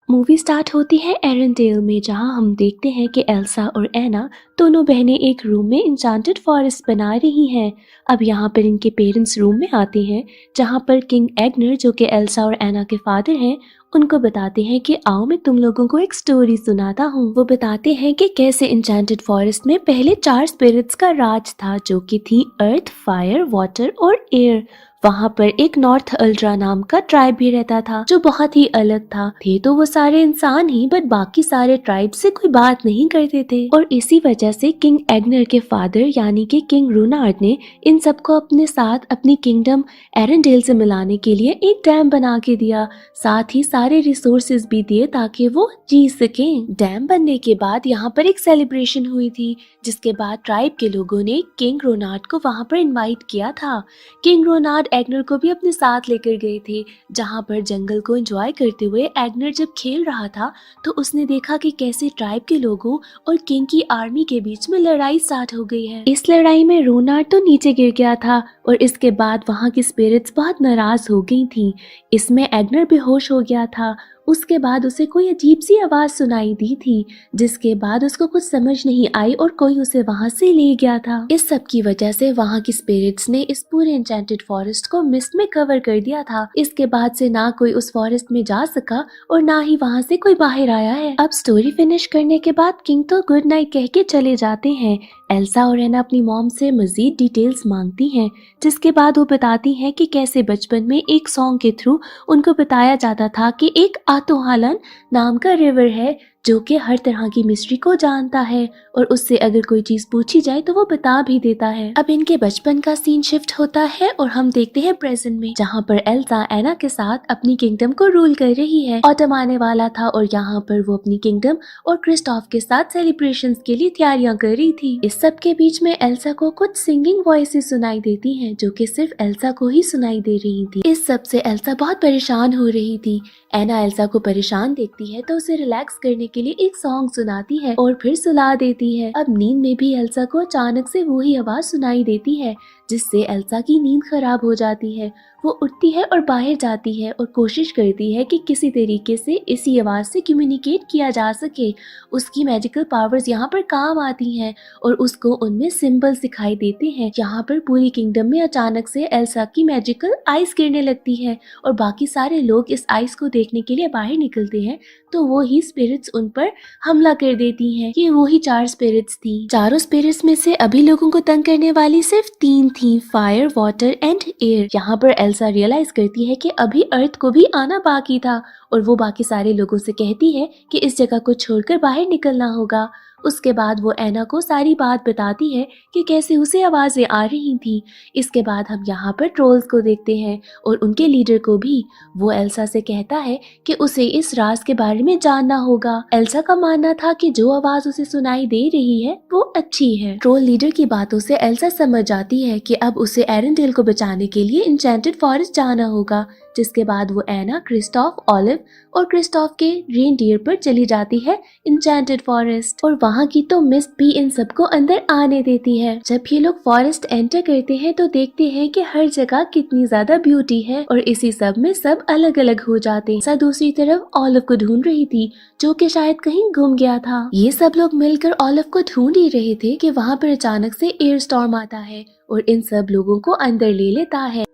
Movie start होती है एरेंडेल में, जहां हम देखते हैं कि एल्सा और एना दोनों बहनें एक रूम में इंचांटेड फॉरेस्ट बना रही हैं। अब यहाँ पर इनके पेरेंट्स रूम में आते हैं, जहां पर किंग एग्नर, जो कि एल्सा और एना के फादर हैं, उनको बताते हैं कि आओ मैं तुम लोगों को एक स्टोरी सुनाता हूँ। वो बताते हैं कि कैसे इंचांटेड फॉरेस्ट में पहले 4 स्पिरिट्स का राज था, जो कि थी अर्थ, फायर, वाटर और एयर। वहाँ पर एक नॉर्थ अल्ट्रा नाम का ट्राइब भी रहता था, जो बहुत ही अलग था। थे तो वो सारे इंसान ही, बट बाकी सारे ट्राइब से कोई बात नहीं करते थे। और इसी वजह से किंग एग्नर के फादर यानी कि किंग रूनार्ड ने इन सबको अपने साथ अपनी किंगडम एरेंडेल से मिलाने के लिए एक डैम बना के दिया। साथ ही सारे रिसोर्सेज भी दिए ताकि वो जी सकें। डैम बनने के बाद यहाँ पर एक सेलिब्रेशन हुई थी, जिसके बाद ट्राइब के लोगों ने किंग रोनार्ड को वहाँ पर इनवाइट किया था। किंग रोनार्ड एग्नर को भी अपने साथ लेकर गए थे, जहाँ पर जंगल को एंजॉय करते हुए एग्नर जब खेल रहा था तो उसने देखा कि कैसे ट्राइब के लोगों और किंग की आर्मी के बीच में लड़ाई स्टार्ट हो गई है। इस लड़ाई में रोनार्ड तो नीचे गिर गया था और इसके बाद वहाँ की स्पिरिट्स बहुत नाराज हो गई थी। इसमें एग्नर बेहोश हो गया था। उसके बाद उसे कोई अजीब सी आवाज सुनाई दी थी, जिसके बाद उसको कुछ समझ नहीं आई और कोई उसे वहां से ले गया था। इस सब की वजह से वहां की स्पिरिट्स ने इस पूरे एन्चेंटेड फॉरेस्ट को मिस्ट में कवर कर दिया था। इसके बाद से ना कोई उस फॉरेस्ट में जा सका और ना ही वहां से कोई बाहर आया है। अब स्टोरी फिनिश करने के बाद किंग तो गुड नाइट कह के चले जाते हैं। एल्सा और एना अपनी मॉम से मजीद डिटेल्स मांगती हैं, जिसके बाद वो बताती हैं कि कैसे बचपन में एक सॉन्ग के थ्रू उनको बताया जाता था कि एक आतोहालन नाम का रिवर है, जो कि हर तरह की मिस्ट्री को जानता है और उससे अगर कोई चीज पूछी जाए तो वो बता भी देता है। अब इनके बचपन का सीन शिफ्ट होता है और हम देखते हैं प्रेजेंट में, जहाँ पर एल्सा एना के साथ अपनी किंगडम को रूल कर रही है। ऑटम आने वाला था और यहाँ पर वो अपनी किंगडम और क्रिस्टोफ के साथ सेलिब्रेशंस के लिए तैयारियां कर रही थी। इस सब के बीच में एल्सा को कुछ सिंगिंग वॉइसेस सुनाई देती हैं, जो कि सिर्फ एल्सा को ही सुनाई दे रही थी। इस सब से एल्सा बहुत परेशान हो रही थी। एना एल्सा को परेशान देखती है तो उसे रिलैक्स करने के लिए एक सॉन्ग सुनाती है और फिर सुला देती है। अब नींद में भी एल्सा को अचानक से वही आवाज सुनाई देती है, जिससे एल्सा की नींद खराब हो जाती है। वो उठती है और बाहर जाती है और कोशिश करती है कि किसी तरीके से इसी आवाज से कम्युनिकेट किया जा सके। उसकी मैजिकल पावर्स यहाँ पर काम आती हैं और उसको उनमें सिंबल्स दिखाई देते हैं। यहाँ पर पूरी किंगडम में अचानक से एल्सा की मैजिकल आइस गिरने लगती है और बाकी सारे लोग इस आइस को देखने के लिए बाहर निकलते हैं, तो वो ही स्पिरिट्स उन पर हमला कर देती हैं। ये वो ही 4 स्पिरिट्स थी। चारों स्पिरिट्स में से अभी लोगों को तंग करने वाली सिर्फ 3 थी, फायर, वाटर एंड एयर। यहाँ पर एल्सा रियलाइज करती है कि अभी अर्थ को भी आना बाकी था और वो बाकी सारे लोगों से कहती है कि इस जगह को छोड़कर बाहर निकलना होगा। उसके बाद वो एना को सारी बात बताती है कि कैसे उसे आवाजें आ रही थी। इसके बाद हम यहाँ पर ट्रोल्स को देखते हैं और उनके लीडर को भी। वो एल्सा से कहता है कि उसे इस राज के बारे में जानना होगा। एल्सा का मानना था कि जो आवाज उसे सुनाई दे रही है वो अच्छी है। ट्रोल लीडर की बातों से एल्सा समझ जाती है कि अब उसे एरेंडेल को बचाने के लिए इंचेंटेड फॉरेस्ट जाना होगा। जिसके बाद वो एना, क्रिस्टोफ, ऑलिव और क्रिस्टोफ के रेनडियर पर चली जाती है इंचेंटेड फॉरेस्ट, और वहाँ की तो मिस्ट भी इन सबको अंदर आने देती है। जब ये लोग फॉरेस्ट एंटर करते हैं तो देखते हैं कि हर जगह कितनी ज्यादा ब्यूटी है और इसी सब में सब अलग अलग हो जाते हैं। दूसरी तरफ ऑलिव को ढूंढ रही थी, जो कि शायद कहीं गुम गया था। ये सब लोग मिलकर ऑलिव को ढूंढ ही रहे थे कि वहाँ पर अचानक से एयर स्टॉर्म आता है और इन सब लोगों को अंदर ले लेता है।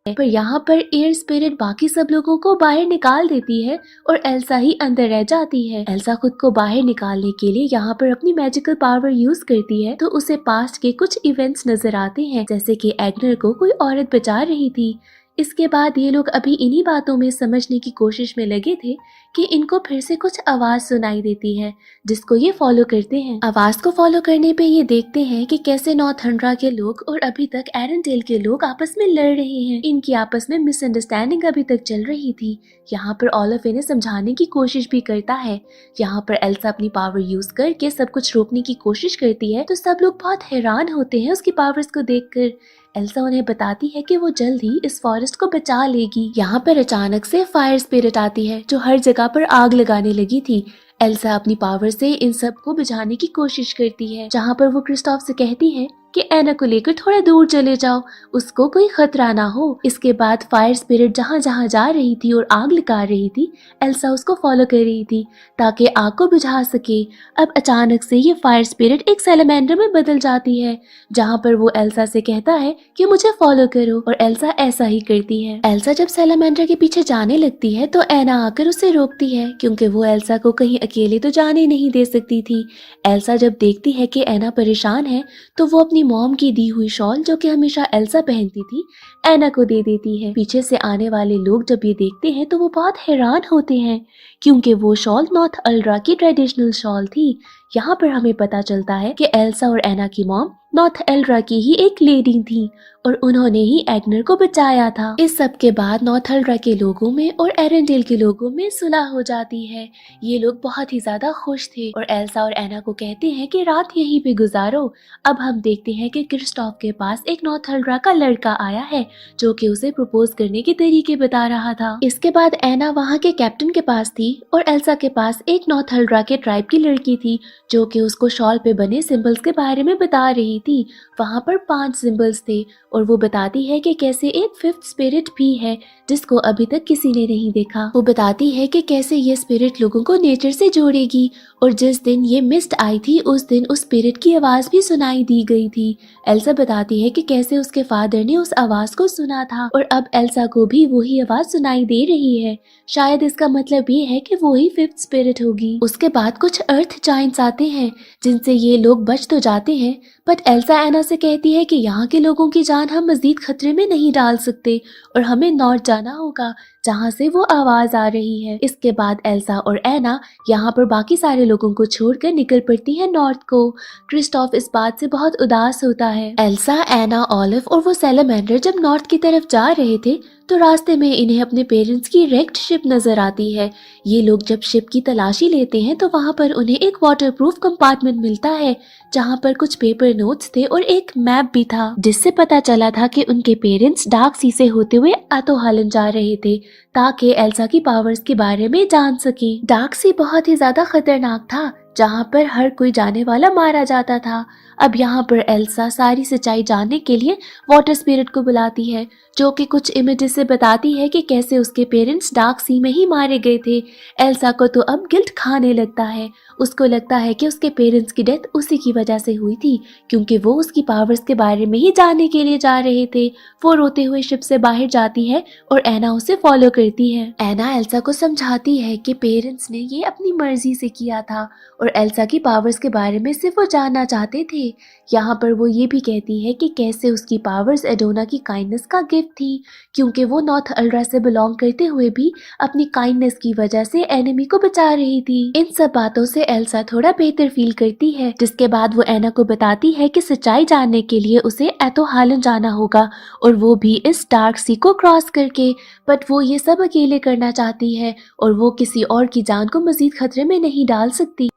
पर यहाँ पर एयर स्पिरिट बाकी सब लोगों को बाहर निकाल देती है और एल्सा ही अंदर रह जाती है। एल्सा खुद को बाहर निकालने के लिए यहाँ पर अपनी मैजिकल पावर यूज करती है, तो उसे पास्ट के कुछ इवेंट्स नजर आते हैं, जैसे कि एग्नर को कोई औरत बचा रही थी। इसके बाद ये लोग अभी इन्हीं बातों में समझने की कोशिश में लगे थे कि इनको फिर से कुछ आवाज सुनाई देती है, जिसको ये फॉलो करते हैं। आवाज को फॉलो करने पे ये देखते हैं कि कैसे नॉर्थंड्रा के लोग और अभी तक एरेंडेल के लोग आपस में लड़ रहे हैं। इनकी आपस में मिसअंडरस्टैंडिंग अभी तक चल रही थी। यहाँ पर ऑलिव इन्हें समझाने की कोशिश भी करता है। यहाँ पर एल्सा अपनी पावर यूज करके सब कुछ रोकने की कोशिश करती है, तो सब लोग बहुत हैरान होते हैं उसकी पावर्स को देखकर। एल्सा उन्हें बताती है कि वो जल्द ही इस फॉरेस्ट को बचा लेगी। यहाँ पर अचानक से फायर स्पिरिट आती है, जो हर जगह पर आग लगाने लगी थी। एल्सा अपनी पावर से इन सब को बुझाने की कोशिश करती है, जहाँ पर वो क्रिस्टोफ से कहती है कि एना को लेकर थोड़ा दूर चले जाओ, उसको कोई खतरा ना हो। इसके बाद फायर स्पिरिट जहाँ जहाँ जा रही थी और आग लगा रही थी, एल्सा उसको फॉलो कर रही थी ताकि आग को बुझा सके। अब अचानक से ये फायर स्पिरिट एक सैलामेंडर में बदल जाती है, जहाँ पर वो एल्सा से कहता है कि मुझे फॉलो करो, और एल्सा ऐसा ही करती है। एल्सा जब सैलामेंडर के पीछे जाने लगती है तो एना आकर उसे रोकती है, क्योंकि वो एल्सा को कहीं अकेले तो जाने नहीं दे सकती थी। एल्सा जब देखती है कि एना परेशान है तो वो अपनी मॉम की दी हुई शॉल, जो कि हमेशा एल्सा पहनती थी, एना को दे देती है। पीछे से आने वाले लोग जब ये देखते हैं तो वो बहुत हैरान होते हैं, क्योंकि वो शॉल नॉर्थ अल्ड्रा की ट्रेडिशनल शॉल थी। यहाँ पर हमें पता चलता है कि एल्सा और एना की मॉम नॉर्थ एल्ड्रा की ही एक लेडी थी और उन्होंने ही एग्नर को बचाया था। इस सब के बाद नॉर्थ एल्ड्रा के लोगों में और एरेंडेल के लोगों में सुलह हो जाती है। ये लोग बहुत ही ज्यादा खुश थे और एल्सा और एना को कहते हैं कि रात यहीं पे गुजारो। अब हम देखते हैं कि क्रिस्टोफ के पास एक नॉर्थ एल्ड्रा का लड़का आया है, जो कि उसे प्रपोज करने के तरीके बता रहा था। इसके बाद एना वहाँ के कैप्टन के पास थी और एल्सा के पास एक नॉर्थ एल्ड्रा के ट्राइब की लड़की थी, जो कि उसको शॉल पे बने सिंबल्स के बारे में बता रही थी। वहाँ पर 5 सिंबल्स थे और वो बताती है कि कैसे एक 5th स्पिरिट भी है जिसको अभी तक किसी ने नहीं देखा। वो बताती है कि कैसे ये स्पिरिट लोगों को नेचर से जोड़ेगी, और जिस दिन ये मिस्ट आई थी उस दिन उस स्पिरिट की आवाज भी सुनाई दी गई थी। एल्सा बताती है कि कैसे उसके फादर ने उस आवाज को सुना था और अब एल्सा को भी वही आवाज सुनाई दे रही है। शायद इसका मतलब ये है कि वो ही 5th स्पिरिट होगी। उसके बाद कुछ अर्थ जायंट्स आते हैं जिनसे ये लोग बच तो जाते हैं, बट एल्सा एना से कहती है कि यहाँ के लोगों की जान हम मजीद खतरे में नहीं डाल सकते और हमें नॉर्थ जाना होगा जहाँ से वो आवाज आ रही है। इसके बाद एल्सा और एना यहाँ पर बाकी सारे लोगों को छोड़कर निकल पड़ती है नॉर्थ को। क्रिस्टोफ इस बात से बहुत उदास होता है। एल्सा, एना, ऑलिव और वो सैलामेंडर जब नॉर्थ की तरफ जा रहे थे तो रास्ते में इन्हें अपने पेरेंट्स की रेक्ड शिप नजर आती है। ये लोग जब शिप की तलाशी लेते हैं तो वहाँ पर उन्हें एक वाटरप्रूफ कंपार्टमेंट मिलता है, जहाँ पर कुछ पेपर नोट्स थे और एक मैप भी था, जिससे पता चला था कि उनके पेरेंट्स डार्क सी से होते हुए आतोहालन जा रहे थे ताकि एल्सा की पावर्स के बारे में जान सके। डार्क सी बहुत ही ज्यादा खतरनाक था, जहाँ पर हर कोई जाने वाला मारा जाता था। अब यहाँ पर एल्सा सारी सच्चाई जानने के लिए वाटर स्पिरिट को बुलाती है, जो कि कुछ इमेजेस से बताती है कि कैसे उसके पेरेंट्स डार्क सी में ही मारे गए थे। एल्सा को तो अब गिल्ट खाने लगता है। उसको लगता है कि उसके पेरेंट्स की डेथ उसी की वजह से हुई थी, क्योंकि वो उसकी पावर्स के बारे में ही जानने के लिए जा रहे थे। वो रोते हुए शिप से बाहर जाती है और एना उसे फॉलो करती है। एना एल्सा को समझाती है कि पेरेंट्स ने ये अपनी मर्जी से किया था और एल्सा की पावर्स के बारे में सिर्फ वो जानना चाहते थे। यहाँ पर वो ये भी कहती है कि कैसे उसकी पावर्स एडोना की काइंडनेस का गिफ्ट थी, क्योंकि वो नॉर्थ अल्ड्रा से बिलोंग करते हुए भी अपनी काइंडनेस की वजह से एनिमी को बचा रही थी। इन सब बातों से एल्सा थोड़ा बेहतर फील करती है, जिसके बाद वो एना को बताती है कि सच्चाई जानने के लिए उसे एतोहालन जाना होगा, और वो भी इस डार्क सी को क्रॉस करके। बट वो ये सब अकेले करना चाहती है और वो किसी और की जान को मजीद खतरे में नहीं डाल सकती।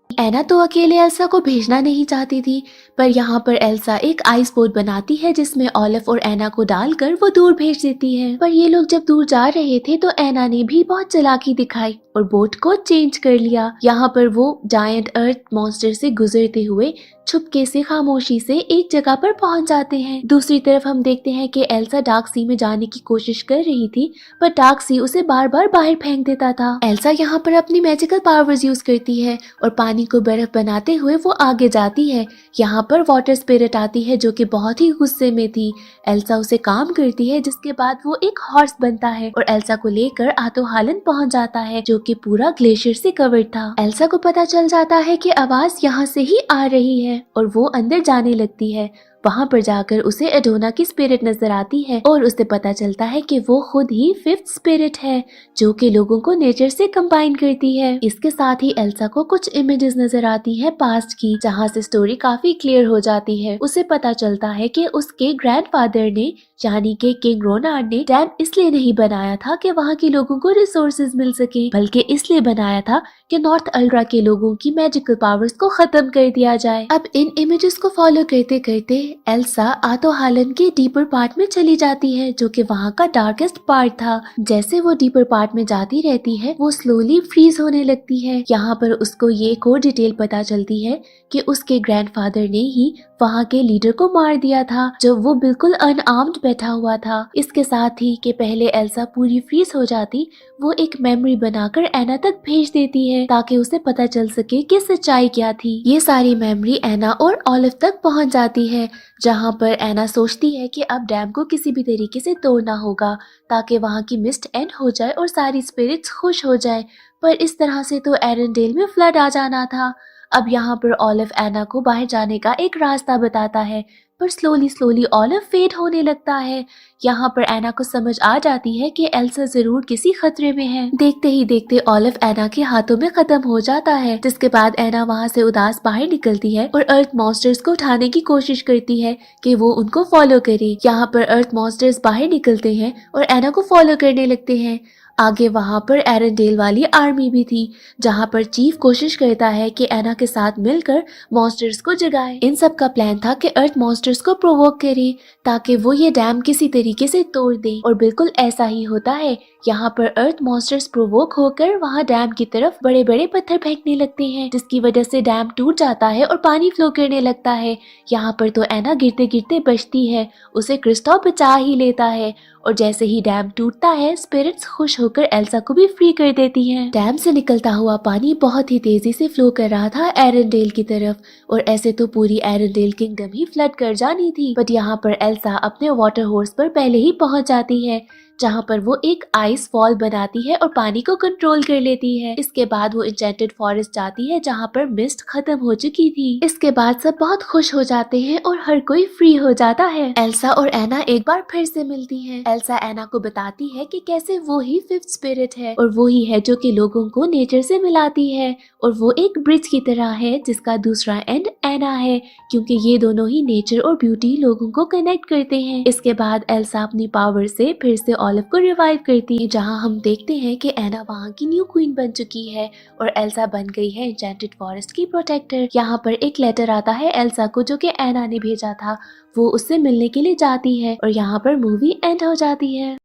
एना तो अकेले एल्सा को भेजना नहीं चाहती थी, पर यहाँ पर एल्सा एक आइस बोट बनाती है जिसमें ऑलिव और एना को डालकर वो दूर भेज देती है। पर ये लोग जब दूर जा रहे थे तो एना ने भी बहुत चालाकी दिखाई और बोट को चेंज कर लिया। यहाँ पर वो जायंट अर्थ मॉन्स्टर से गुजरते हुए छुपके से खामोशी से एक जगह पर पहुंच जाते हैं। दूसरी तरफ हम देखते हैं कि एल्सा डार्क सी में जाने की कोशिश कर रही थी, पर डार्क सी उसे बार बार बाहर फेंक देता था। एल्सा यहाँ पर अपनी मैजिकल पावर्स यूज करती है और पानी को बर्फ बनाते हुए वो आगे जाती है। यहाँ पर वाटर स्पिरिट आती है जो कि बहुत ही गुस्से में थी। एल्सा उसे काम करती है, जिसके बाद वो एक हॉर्स बनता है और एल्सा को लेकर आतोहालन पहुंच जाता है, जो कि पूरा ग्लेशियर से कवर्ड था। एल्सा को पता चल जाता है कि आवाज यहाँ से ही आ रही है और वो अंदर जाने लगती है। वहाँ पर जाकर उसे एडोना की स्पिरिट नजर आती है और उसे पता चलता है कि वो खुद ही 5th स्पिरिट है, जो कि लोगों को नेचर से कंबाइन करती है। इसके साथ ही एल्सा को कुछ इमेजेस नजर आती है पास्ट की, जहाँ से स्टोरी काफी क्लियर हो जाती है। उसे पता चलता है कि उसके ग्रैंडफादर ने, यानी कि किंग रोनार्ड ने, डैम इसलिए नहीं बनाया था कि वहाँ के लोगों को रिसोर्सेज मिल सके, बल्कि इसलिए बनाया था कि नॉर्थ अल्ड्रा के लोगों की मैजिकल पावर्स को खत्म कर दिया जाए। अब इन इमेजेस को फॉलो करते करते एल्सा आतो हालन के डीपर पार्ट में चली जाती है, जो कि वहाँ का डार्केस्ट पार्ट था। जैसे वो डीपर पार्ट में जाती रहती है, वो स्लोली फ्रीज होने लगती है। यहाँ पर उसको ये एक और डिटेल पता चलती है कि उसके ग्रैंडफादर ने ही वहाँ के लीडर को मार दिया था, जब वो बिल्कुल अनआर्म्ड बैठा हुआ था। इसके साथ ही कि पहले एल्सा पूरी फ्रीज हो जाती, वो एक मेमोरी बनाकर एना तक भेज देती है ताकि उसे पता चल सके कि सच्चाई क्या थी। ये सारी मेमोरी एना और ऑलिव तक पहुंच जाती है, जहां पर एना सोचती है कि अब डैम को किसी भी तरीके से तोड़ना होगा ताकि वहां की मिस्ट एंड हो जाए और सारी स्पिरिट्स खुश हो जाए। पर इस तरह से तो एरेंडेल में फ्लड आ जाना था। अब यहाँ पर ऑलिव एना को बाहर जाने का एक रास्ता बताता है, पर स्लोली स्लोली ऑलिव फेड होने लगता है। यहाँ पर एना को समझ आ जाती है कि एल्सा जरूर किसी खतरे में है। देखते ही देखते ऑलिव एना के हाथों में खत्म हो जाता है, जिसके बाद एना वहाँ से उदास बाहर निकलती है और अर्थ मॉन्स्टर्स को उठाने की कोशिश करती है कि वो उनको फॉलो करे। यहाँ पर अर्थ मॉन्स्टर्स बाहर निकलते हैं और एना को फॉलो करने लगते हैं। आगे वहाँ पर एरेंडेल वाली आर्मी भी थी, जहाँ पर चीफ कोशिश करता है कि एना के साथ मिलकर मॉन्स्टर्स को जगाए। इन सब का प्लान था कि अर्थ मॉन्स्टर्स को प्रोवोक करे ताकि वो ये डैम किसी तरीके से तोड़ दे, और बिल्कुल ऐसा ही होता है। यहाँ पर अर्थ मॉन्स्टर्स प्रोवोक होकर वहाँ डैम की तरफ बड़े बड़े पत्थर फेंकने लगते हैं, जिसकी वजह से डैम टूट जाता है और पानी फ्लो करने लगता है। यहाँ पर तो एना गिरते गिरते बचती है, उसे क्रिस्टोफ बचा ही लेता है, और जैसे ही डैम टूटता है, स्पिरिट्स खुश होकर एल्सा को भी फ्री कर देती हैं। डैम से निकलता हुआ पानी बहुत ही तेजी से फ्लो कर रहा था एरेंडेल की तरफ, और ऐसे तो पूरी एरेंडेल किंगडम ही फ्लड कर जानी थी। बट यहाँ पर एल्सा अपने वाटर हॉर्स पर पहले ही पहुंच जाती है, जहाँ पर वो एक आइस फॉल बनाती है और पानी को कंट्रोल कर लेती है। इसके बाद वो इंचेंटेड फॉरेस्ट जाती है, जहाँ पर मिस्ट खत्म हो चुकी थी। इसके बाद सब बहुत खुश हो जाते हैं और हर कोई फ्री हो जाता है। एल्सा और एना एक बार फिर से मिलती हैं। एल्सा एना को बताती है कि कैसे वो ही फिफ्थ स्पिरिट है, और वो ही है जो कि लोगों को नेचर से मिलाती है, और वो एक ब्रिज की तरह है जिसका दूसरा एंड एना है, क्योंकि ये दोनों ही नेचर और ब्यूटी लोगों को कनेक्ट करते हैं। इसके बाद एल्सा अपनी पावर से फिर से ऑलिव को रिवाइव करती है, जहां हम देखते हैं कि एना वहां की न्यू क्वीन बन चुकी है और एल्सा बन गई है एन्चेंटेड फॉरेस्ट की प्रोटेक्टर। यहाँ पर एक लेटर आता है एल्सा को, जो कि एना ने भेजा था। वो उससे मिलने के लिए जाती है और यहाँ पर मूवी एंड हो जाती है।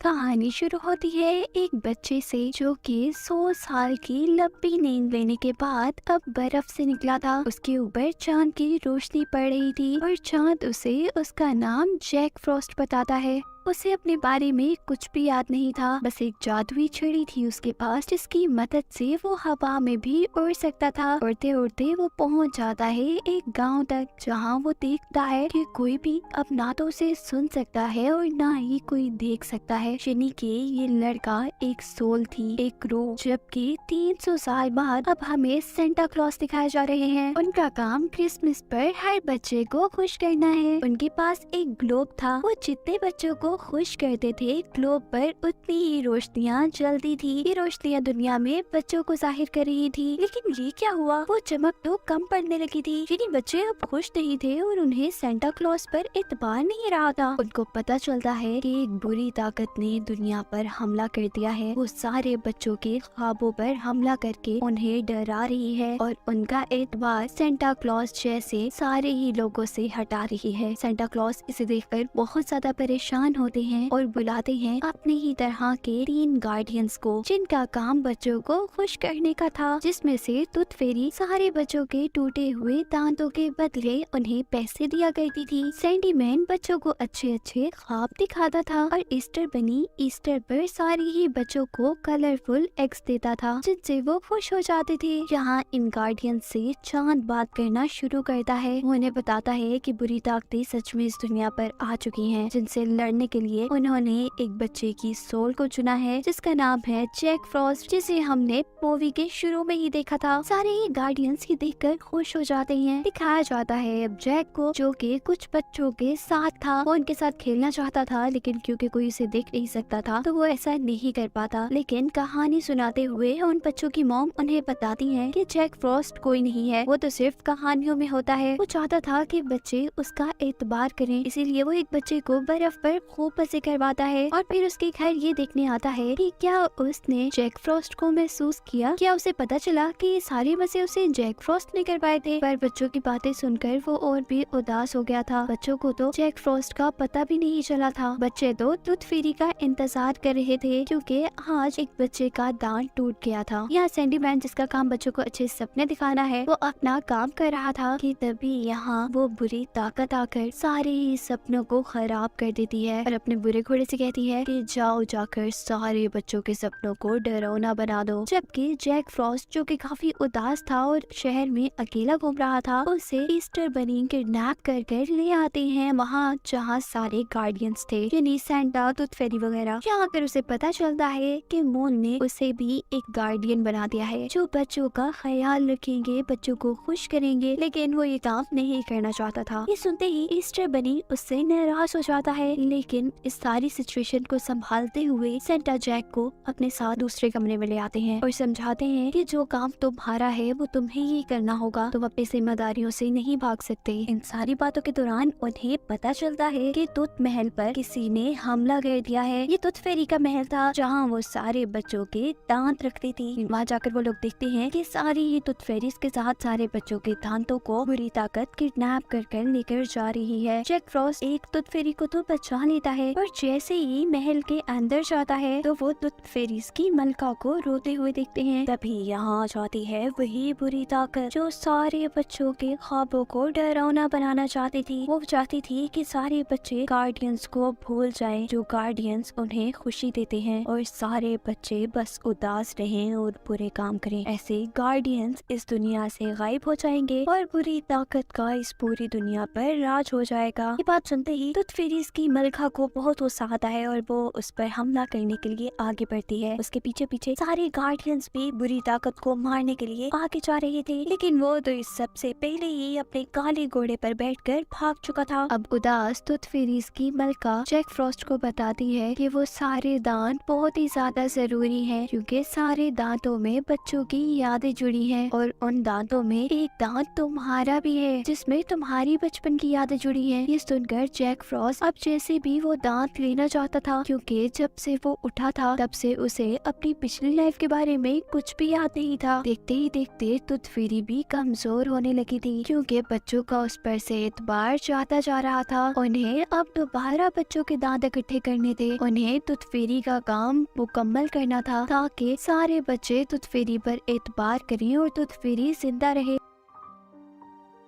कहानी शुरू होती है एक बच्चे से जो कि 100 साल की लंबी नींद लेने के बाद अब बर्फ से निकला था। उसके ऊपर चांद की रोशनी पड़ रही थी और चांद उसे उसका नाम जैक फ्रॉस्ट बताता है। उसे अपने बारे में कुछ भी याद नहीं था, बस एक जादुई छड़ी थी उसके पास, जिसकी मदद से वो हवा में भी उड़ सकता था। उड़ते उड़ते वो पहुंच जाता है एक गांव तक, जहां वो देखता है कि कोई भी अब ना तो उसे सुन सकता है और ना ही कोई देख सकता है। शनि के ये लड़का एक सोल थी, एक रो, जबकि 300 साल बाद अब हमें सेंटा क्लॉस दिखाए जा रहे हैं। उनका काम क्रिसमस पर हर बच्चे को खुश करना है। उनके पास एक ग्लोब था, वो जितने बच्चों को खुश करते थे, ग्लोब पर उतनी ही रोशनियाँ जलती थी। ये रोशनियाँ दुनिया में बच्चों को जाहिर कर रही थी, लेकिन ये क्या हुआ, वो चमक तो कम पड़ने लगी थी। यानी बच्चे अब खुश नहीं थे और उन्हें सेंटा क्लॉस पर एतबार नहीं रहा था। उनको पता चलता है कि एक बुरी ताकत ने दुनिया पर हमला कर दिया है। वो सारे बच्चों के ख्वाबों पर हमला करके उन्हें डरा रही है और उनका एतबार सेंटा क्लॉस जैसे सारे ही लोगों से हटा रही है। सेंटा क्लॉस इसे देखकर बहुत ज्यादा परेशान होते हैं और बुलाते हैं अपने ही तरह के 3 गार्डियंस को, जिनका काम बच्चों को खुश करने का था। जिसमें से टूथ फेरी सारे बच्चों के टूटे हुए दांतों के बदले उन्हें पैसे दिया करती थी। सैंडी मैन बच्चों को अच्छे अच्छे ख्वाब दिखाता था और ईस्टर बनी ईस्टर पर सारे ही बच्चों को कलरफुल एग्स देता था, जिनसे वो खुश हो जाते थे। यहाँ इन गार्डियंस से चांद बात करना शुरू करता है। वो उन्हें बताता है कि बुरी ताकतें सच में इस दुनिया पर आ चुकी हैं, जिनसे लड़ने के लिए उन्होंने एक बच्चे की सोल को चुना है, जिसका नाम है जैक फ्रॉस्ट, जिसे हमने मूवी के शुरू में ही देखा था। सारे ही गार्डियंस ये देखकर खुश हो जाते हैं। दिखाया जाता है अब जैक को, जो कि कुछ बच्चों के साथ था। वो उनके साथ खेलना चाहता था, लेकिन क्योंकि कोई उसे देख नहीं सकता था तो वो ऐसा नहीं कर पाता। लेकिन कहानी सुनाते हुए उन बच्चों की मॉम उन्हें बताती है कि जैक फ्रॉस्ट कोई नहीं है, वो तो सिर्फ कहानियों में होता है। वो चाहता था कि बच्चे उसका एतबार करें, इसीलिए वो एक बच्चे को बर्फ पर खूब मजे करवाता है और फिर उसके घर ये देखने आता है कि क्या उसने जैक फ्रॉस्ट को महसूस किया, क्या उसे पता चला कि ये सारे मजे उसे जैक फ्रॉस्ट ने करवाए थे। पर बच्चों की बातें सुनकर वो और भी उदास हो गया था। बच्चों को तो जैक फ्रॉस्ट का पता भी नहीं चला था। बच्चे तो टूथ फेरी का इंतजार कर रहे थे क्योंकि आज एक बच्चे का दांत टूट गया था। यहाँ सैंडीमैन, जिसका काम बच्चों को अच्छे सपने दिखाना है, वो अपना काम कर रहा था कि तभी यहाँ वो बुरी ताकत आकर सारे ही सपनों को खराब कर देती है और अपने बुरे घोड़े से कहती है कि जाओ जाकर सारे बच्चों के सपनों को डरावना बना दो। जबकि जैक फ्रॉस्ट, जो कि काफी उदास था और शहर में अकेला घूम रहा था, उसे ईस्टर बनी किडनैप कर ले आते हैं वहाँ जहाँ सारे गार्डियंस थे, यानी सैंटा, टूथ फेरी वगैरह। यहाँ कर उसे पता चलता है कि मून ने उसे भी एक गार्डियन बना दिया है जो बच्चों का ख्याल रखेंगे, बच्चों को खुश करेंगे, लेकिन वो ये काम नहीं करना चाहता था। ये सुनते ही ईस्टर बनी उससे नाराज हो जाता है, लेकिन इस सारी सिचुएशन को संभालते हुए सेंटा जैक को अपने साथ दूसरे कमरे में ले आते हैं और समझाते हैं कि जो काम तुम्हारा है वो तुम्हें ही करना होगा, तुम अपनी जिम्मेदारियों से नहीं भाग सकते। इन सारी बातों के दौरान उन्हें पता चलता है कि टूथ महल पर किसी ने हमला कर दिया है। ये टूथ फेरी का महल था जहाँ वो सारे बच्चों के दांत रखती थी। वहाँ जाकर वो लोग देखते हैं कि सारी ही टूथ फेरीज के साथ सारे बच्चों के दांतों को बुरी ताकत किडनैप कर लेकर जा रही है। जैक फ्रॉस्ट एक टूथ फेरी को तो बचा लेता है और जैसे ही महल के अंदर जाता है तो वो टूथ फेरीज की मलका को रोते हुए देखते हैं। तभी यहाँ जाती है वही बुरी ताकत जो सारे बच्चों के ख्वाबों को डरावना बनाना चाहती थी। वो चाहती थी कि सारे बच्चे गार्डियंस को भूल जाएं, जो गार्डियंस उन्हें खुशी देते हैं, और सारे बच्चे बस उदास रहें और बुरे काम करें। ऐसे गार्डियंस इस दुनिया से गायब हो जाएंगे और बुरी ताकत का इस पूरी दुनिया पर राज हो जाएगा। ये बात सुनते ही टूथ फेरीज की मलका को बहुत गुस्सा आता है और वो उस पर हमला करने के लिए आगे बढ़ती है। उसके पीछे पीछे सारे गार्डियंस भी बुरी ताकत को मारने के लिए आगे जा रहे थे, लेकिन वो तो इस सबसे पहले ही अपने काले घोड़े पर बैठकर भाग चुका था। अब उदास टूथ फेरीज की मलका जैक फ्रॉस्ट को बताती है कि वो सारे दांत बहुत ही ज्यादा जरूरी हैं, क्योंकि सारे दांतों में बच्चों की यादें जुड़ी हैं और उन दांतों में एक दांत तुम्हारा भी है जिसमें तुम्हारी बचपन की यादें जुड़ी हैं। ये सुनकर जैक फ्रॉस्ट अब जैसे भी वो दांत लेना चाहता था, क्योंकि जब से वो उठा था तब से उसे अपनी पिछली लाइफ के बारे में कुछ भी याद नहीं था। देखते ही देखते टूथ फेरी भी कमजोर होने लगी थी, क्योंकि बच्चों का उस पर से एतबार जाता जा रहा था। उन्हें अब दोबारा बच्चों के दांत इकट्ठे करने थे। उन्हें टूथ फेरी का काम मुकम्मल करना था ताकि सारे बच्चे टूथ फेरी पर एतबार करें और टूथ फेरी जिंदा रहे।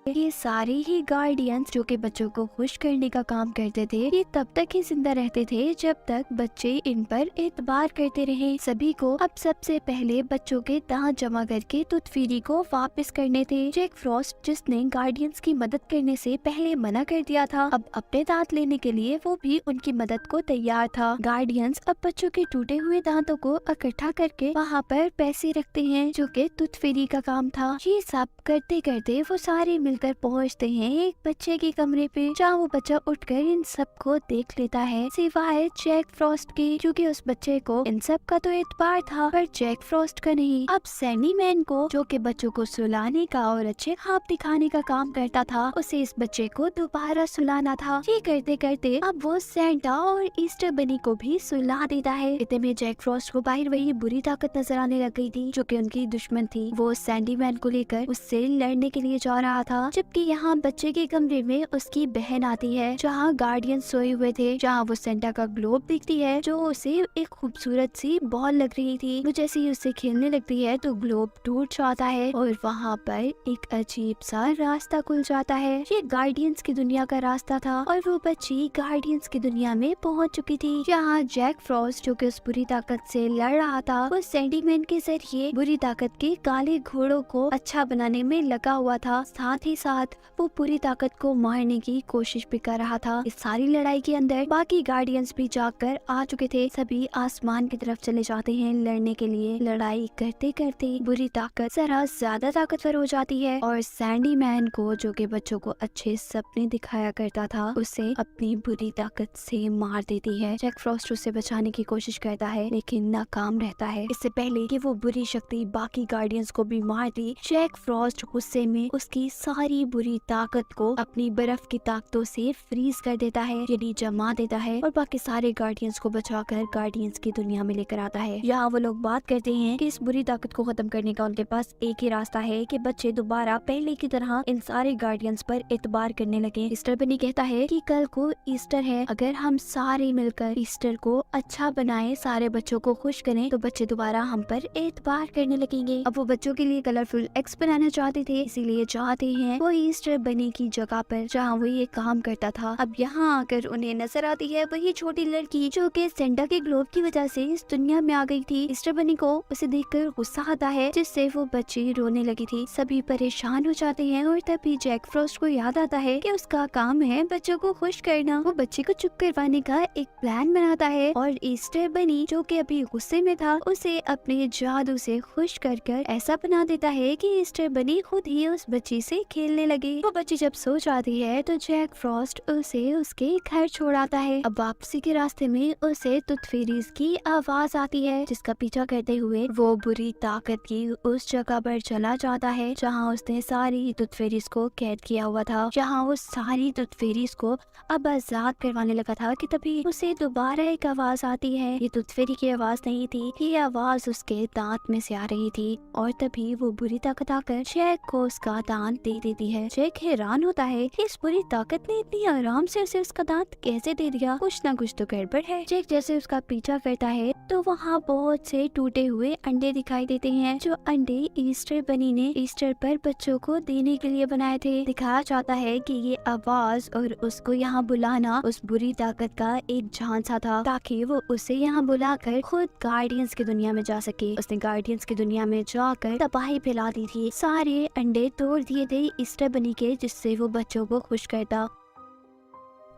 ये सारे ही गार्डियंस जो कि बच्चों को खुश करने का काम करते थे, ये तब तक ही जिंदा रहते थे जब तक बच्चे इन पर एतबार करते रहे। सभी को अब सबसे पहले बच्चों के दांत जमा करके टूथ फेरी को वापस करने थे। जैक फ्रॉस्ट, जिसने गार्डियंस की मदद करने से पहले मना कर दिया था, अब अपने दांत लेने के लिए वो भी उनकी मदद को तैयार था। गार्डियंस अब बच्चों के टूटे हुए दांतों को इकट्ठा करके वहाँ पर पैसे रखते हैं, जो कि टूथ फेरी का काम था। ये सब करते करते वो सारे मिलकर पहुंचते हैं एक बच्चे के कमरे पे, जहाँ वो बच्चा उठकर इन सबको देख लेता है, सिवाय जैक फ्रॉस्ट के, क्योंकि उस बच्चे को इन सब का तो एतबार था पर जैक फ्रॉस्ट का नहीं। अब सैंडीमैन को, जो कि बच्चों को सुलाने का और अच्छे ख्वाब दिखाने का काम करता था, उसे इस बच्चे को दोबारा सुलाना था। ये करते करते अब वो सैंटा और ईस्टर बनी को भी सुला देता है। इतने में जैक फ्रॉस्ट को बाहर वही बुरी ताकत नजर आने लग गई थी, जो कि उनकी दुश्मन थी। वो सैंडीमैन को लेकर उससे लड़ने के लिए जा रहा था, जबकि यहाँ बच्चे के कमरे में उसकी बहन आती है, जहाँ गार्डियन सोए हुए थे, जहाँ वो सेंटा का ग्लोब दिखती है, जो उसे एक खूबसूरत सी बॉल लग रही थी। वो जैसे ही उससे खेलने लगती है तो ग्लोब टूट जाता है और वहाँ पर एक अजीब सा रास्ता खुल जाता है। ये गार्डियंस की दुनिया का रास्ता था और वो बच्ची गार्डियंस की दुनिया में पहुँच चुकी थी, जहाँ जैक फ्रॉस्ट, जो कि उस बुरी ताकत से लड़ रहा था, वो सैंडीमैन के जरिए बुरी ताकत के काले घोड़ों को अच्छा बनाने में लगा हुआ था। साथ ही साथ वो पूरी ताकत को मारने की कोशिश भी कर रहा था। इस सारी लड़ाई के अंदर बाकी गार्डियंस भी जाकर आ चुके थे। सभी आसमान की तरफ चले जाते हैं लड़ने के लिए। लड़ाई करते करते बुरी ताकत जरा ज्यादा ताकतवर हो जाती है और सैंडीमैन को, जो कि बच्चों को अच्छे सपने दिखाया करता था, उसे अपनी बुरी ताकत से मार देती है। जैक फ्रॉस्ट उसे बचाने की कोशिश करता है लेकिन नाकाम रहता है। इससे पहले कि वो बुरी शक्ति बाकी गार्डियंस को भी मार दी, जैक फ्रॉस्ट गुस्से में उसकी सारी सारी बुरी ताकत को अपनी बर्फ की ताकतों से फ्रीज कर देता है, यानी जमा देता है, और बाकी सारे गार्डियंस को बचाकर गार्डियंस की दुनिया में लेकर आता है। यहाँ वो लोग बात करते हैं कि इस बुरी ताकत को खत्म करने का उनके पास एक ही रास्ता है कि बच्चे दोबारा पहले की तरह इन सारे गार्डियंस पर एतबार करने लगे। ईस्टर बनी कहता है कि कल को ईस्टर है, अगर हम सारे मिलकर ईस्टर को अच्छा बनाए, सारे बच्चों को खुश करें, तो बच्चे दोबारा हम पर एतबार करने लगेंगे। अब वो बच्चों के लिए कलरफुल एग्स बनाना चाहते थे, इसीलिए चाहते हैं वो ईस्टर बनी की जगह पर जहाँ वो ये काम करता था। अब यहाँ आकर उन्हें नजर आती है वही छोटी लड़की जो कि सेंटा के ग्लोब की वजह से इस दुनिया में आ गई थी। ईस्टर बनी को उसे देखकर गुस्सा आता है, जिससे वो बच्ची रोने लगी थी। सभी परेशान हो जाते हैं और तभी जैक फ्रॉस्ट को याद आता है कि उसका काम है बच्चों को खुश करना। वो बच्चे को चुप करवाने का एक प्लान बनाता है और ईस्टर बनी जो कि अभी गुस्से में था उसे अपने जादू से खुश कर ऐसा बना देता है कि ईस्टर बनी खुद ही उस बच्ची से खेलने लगे। वो बच्ची जब सो जाती है तो जैक फ्रॉस्ट उसे उसके घर छोड़ आता है। अब वापसी के रास्ते में उसे टूथ फेरीज की आवाज आती है, जिसका पीछा करते हुए वो बुरी ताकत की उस जगह पर चला जाता है जहाँ उसने सारी टूथ फेरीज को कैद किया हुआ था। जहाँ वो सारी टूथ फेरीज को अब आजाद करवाने लगा था कि तभी उसे दोबारा एक आवाज आती है। ये टूथ फेरी की आवाज नहीं थी, ये आवाज उसके दांत में से आ रही थी, और तभी वो बुरी ताकत आकर जैक को उसका दांत दे देती है। जैक हैरान होता है कि इस बुरी ताकत ने इतनी आराम से उसे उसका दांत कैसे दे दिया, कुछ ना कुछ तो गड़बड़ है। जैक जैसे उसका पीछा करता है तो वहाँ बहुत से टूटे हुए अंडे दिखाई देते हैं, जो अंडे ईस्टर बनी ने ईस्टर पर बच्चों को देने के लिए बनाए थे। दिखाया जाता है कि ये आवाज और उसको यहाँ बुलाना उस बुरी ताकत का एक झांसा था, ताकि वो उसे यहाँ बुलाकर खुद गार्डियंस की दुनिया में जा सके। उसने गार्डियंस की दुनिया में जाकर तबाही फैला दी थी। सारे अंडे तोड़ दिए थे ईस्टर बनी के, जिससे वो बच्चों को खुश करता।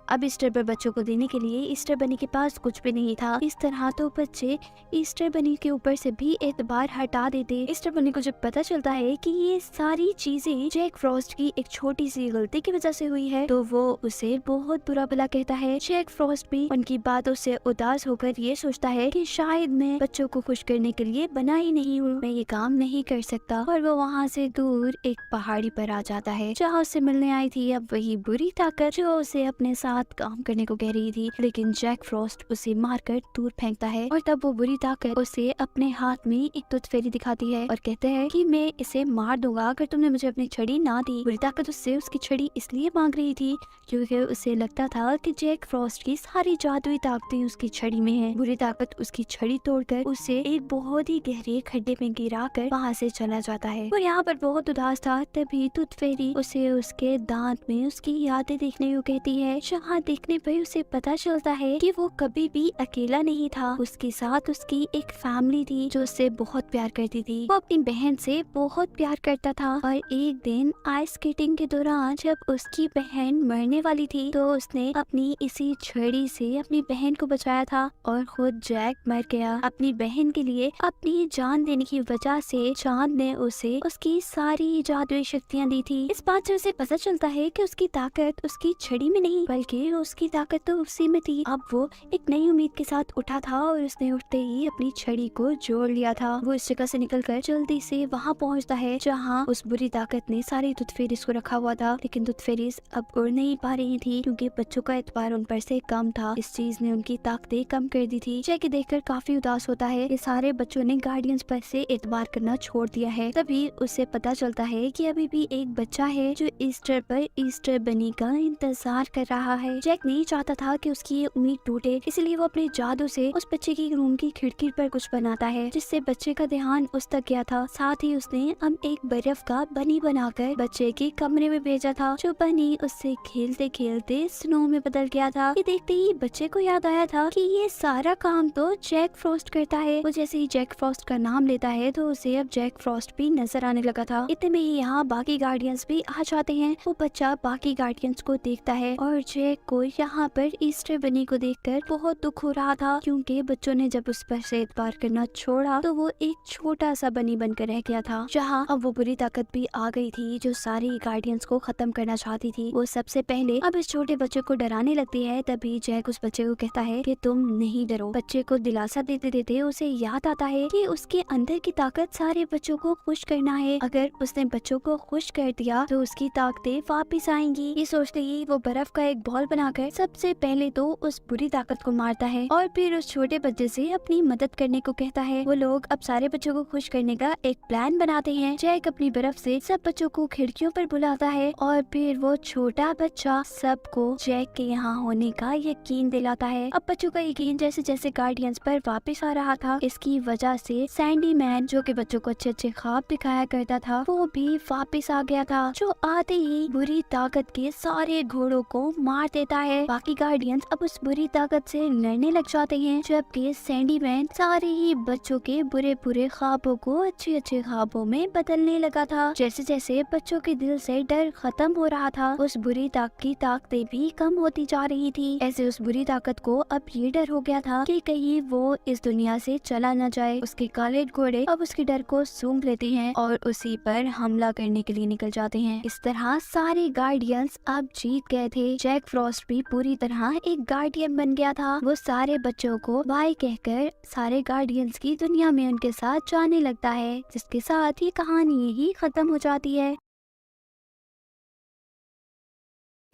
अब ईस्टर पर बच्चों को देने के लिए ईस्टर बनी के पास कुछ भी नहीं था। इस तरह तो बच्चे ईस्टर बनी के ऊपर से भी एतबार हटा देते। ईस्टर बनी को जब पता चलता है कि ये सारी चीजें जैक फ्रॉस्ट की एक छोटी सी गलती की वजह से हुई है, तो वो उसे बहुत बुरा भला कहता है। जैक फ्रॉस्ट भी उनकी बातों से उदास होकर ये सोचता है कि शायद मैं बच्चों को खुश करने के लिए बना ही नहीं हूँ, मैं ये काम नहीं कर सकता। और वो वहाँ से दूर एक पहाड़ी पर आ जाता है जहाँ उससे मिलने आई थी अब वही बुरी ताकत जो उसे अपने साथ काम करने को कह रही थी, लेकिन जैक फ्रॉस्ट उसे मारकर दूर फेंकता है। और तब वो बुरी ताकत उसे अपने हाथ में एक टूथ फेरी दिखाती है और कहते हैं कि मैं इसे मार दूंगा अगर तुमने मुझे अपनी छड़ी ना दी। बुरी ताकत उससे उसकी छड़ी इसलिए मांग रही थी क्योंकि उसे लगता था कि जैक फ्रॉस्ट की सारी जादुई ताकतें उसकी छड़ी में है। बुरी ताकत उसकी छड़ी तोड़कर उसे एक बहुत ही गहरे खड्डे में गिरा कर वहाँ से चला जाता है। और यहाँ पर बहुत उदास था, तभी टूथ फेरी उसे उसके दांत में उसकी यादें देखने को कहती है, जहाँ देखने पर उसे पता चलता है कि वो कभी भी अकेला नहीं था। उसके साथ उसकी एक फैमिली थी जो उससे बहुत प्यार करती थी। वो अपनी बहन से बहुत प्यार करता था और एक दिन आइस स्केटिंग के दौरान जब उसकी बहन मरने वाली थी तो उसने अपनी इसी छड़ी से अपनी बहन को बचाया था और खुद जैक मर गया। अपनी बहन के लिए अपनी जान देने की वजह से चांद ने उसे उसकी सारी जादुई शक्तियाँ दी थी। इस बात से उसे पता चलता है कि उसकी ताकत उसकी छड़ी में नहीं बल्कि उसकी ताकत तो उसी में थी। अब वो एक नई उम्मीद के साथ उठा था और उसने उठते ही अपनी छड़ी को जोड़ लिया था। वो इस जगह से निकलकर जल्दी से वहाँ पहुँचता है जहाँ उस बुरी ताकत ने सारी टूथ फेरीज को रखा हुआ था, लेकिन टूथ फेरीज अब उड़ नहीं पा रही थी क्योंकि बच्चों का एतबार उन पर से कम था। इस चीज ने उनकी ताकतें कम कर दी थी। जैक देखकर काफी उदास होता है कि सारे बच्चों ने गार्डियंस पर से एतबार करना छोड़ दिया है। तभी उसे पता चलता है कि अभी भी एक बच्चा है जो ईस्टर पर ईस्टर बनी का इंतजार कर रहा है। जैक नहीं चाहता था कि उसकी ये उम्मीद टूटे, इसलिए वो अपने जादू से उस बच्चे की रूम की खिड़की पर कुछ बनाता है जिससे बच्चे का ध्यान उस तक गया था। साथ ही उसने अब एक बर्फ का बनी बनाकर बच्चे के कमरे में भेजा था, जो बनी उससे खेलते खेलते स्नो में बदल गया था। ये देखते ही बच्चे को याद आया था कि ये सारा काम तो जैक फ्रॉस्ट करता है। वो जैसे ही जैक फ्रॉस्ट का नाम लेता है तो उसे अब जैक फ्रॉस्ट भी नजर आने लगा था। इतने में ही यहाँ बाकी गार्डियंस भी आ जाते हैं। वो बच्चा बाकी गार्डियंस को देखता है और जैक जैक को यहाँ पर ईस्टर बनी को देखकर बहुत दुख हो रहा था, क्योंकि बच्चों ने जब उस पर से एतबार करना छोड़ा तो वो एक छोटा सा बनी बनकर रह गया था, जहाँ अब वो बुरी ताकत भी आ गई थी जो सारी गार्डियंस को खत्म करना चाहती थी। वो सबसे पहले अब इस छोटे बच्चे को डराने लगती है। तभी जैक उस बच्चे को कहता है कि तुम नहीं डरो। बच्चे को दिलासा देते देते उसे याद आता है कि उसके अंदर की ताकत सारे बच्चों को खुश करना है। अगर उसने बच्चों को खुश कर दिया तो उसकी ताकतें वापिस आएंगी। ये सोचते ही वो बर्फ का एक बॉल बनाकर सबसे पहले तो उस बुरी ताकत को मारता है और फिर उस छोटे बच्चे से अपनी मदद करने को कहता है। वो लोग अब सारे बच्चों को खुश करने का एक प्लान बनाते हैं। जैक अपनी बर्फ से सब बच्चों को खिड़कियों पर बुलाता है और फिर वो छोटा बच्चा सबको जैक के यहाँ होने का यकीन दिलाता है। अब बच्चों का यकीन जैसे जैसे गार्डियंस पर वापस आ रहा था, इसकी वजह से सैंडी मैन जो कि बच्चों को अच्छे अच्छे ख्वाब दिखाया करता था वो भी वापस आ गया था, जो आते ही बुरी ताकत के सारे घोड़ों को मार देता है। बाकी गार्डियंस अब उस बुरी ताकत से लड़ने लग जाते हैं, जबकि सैंडी मैन सारे ही बच्चों के बुरे बुरे ख्वाबों को अच्छे अच्छे ख्वाबों में बदलने लगा था। जैसे जैसे बच्चों के दिल से डर खत्म हो रहा था, उस बुरी ताकत की ताकतें भी कम होती जा रही थी। ऐसे उस बुरी ताकत को अब ये डर हो गया था कि कहीं वो इस दुनिया से चला न जाए। उसके काले घोड़े अब उसके डर को सूंघ लेते हैं और उसी पर हमला करने के लिए निकल जाते हैं। इस तरह सारे गार्डियंस अब जीत गए थे। जैक फ्रॉस्ट भी पूरी तरह एक गार्डियन बन गया था। वो सारे बच्चों को बाय कहकर सारे गार्डियंस की दुनिया में उनके साथ जाने लगता है, जिसके साथ ही कहानी यही खत्म हो जाती है।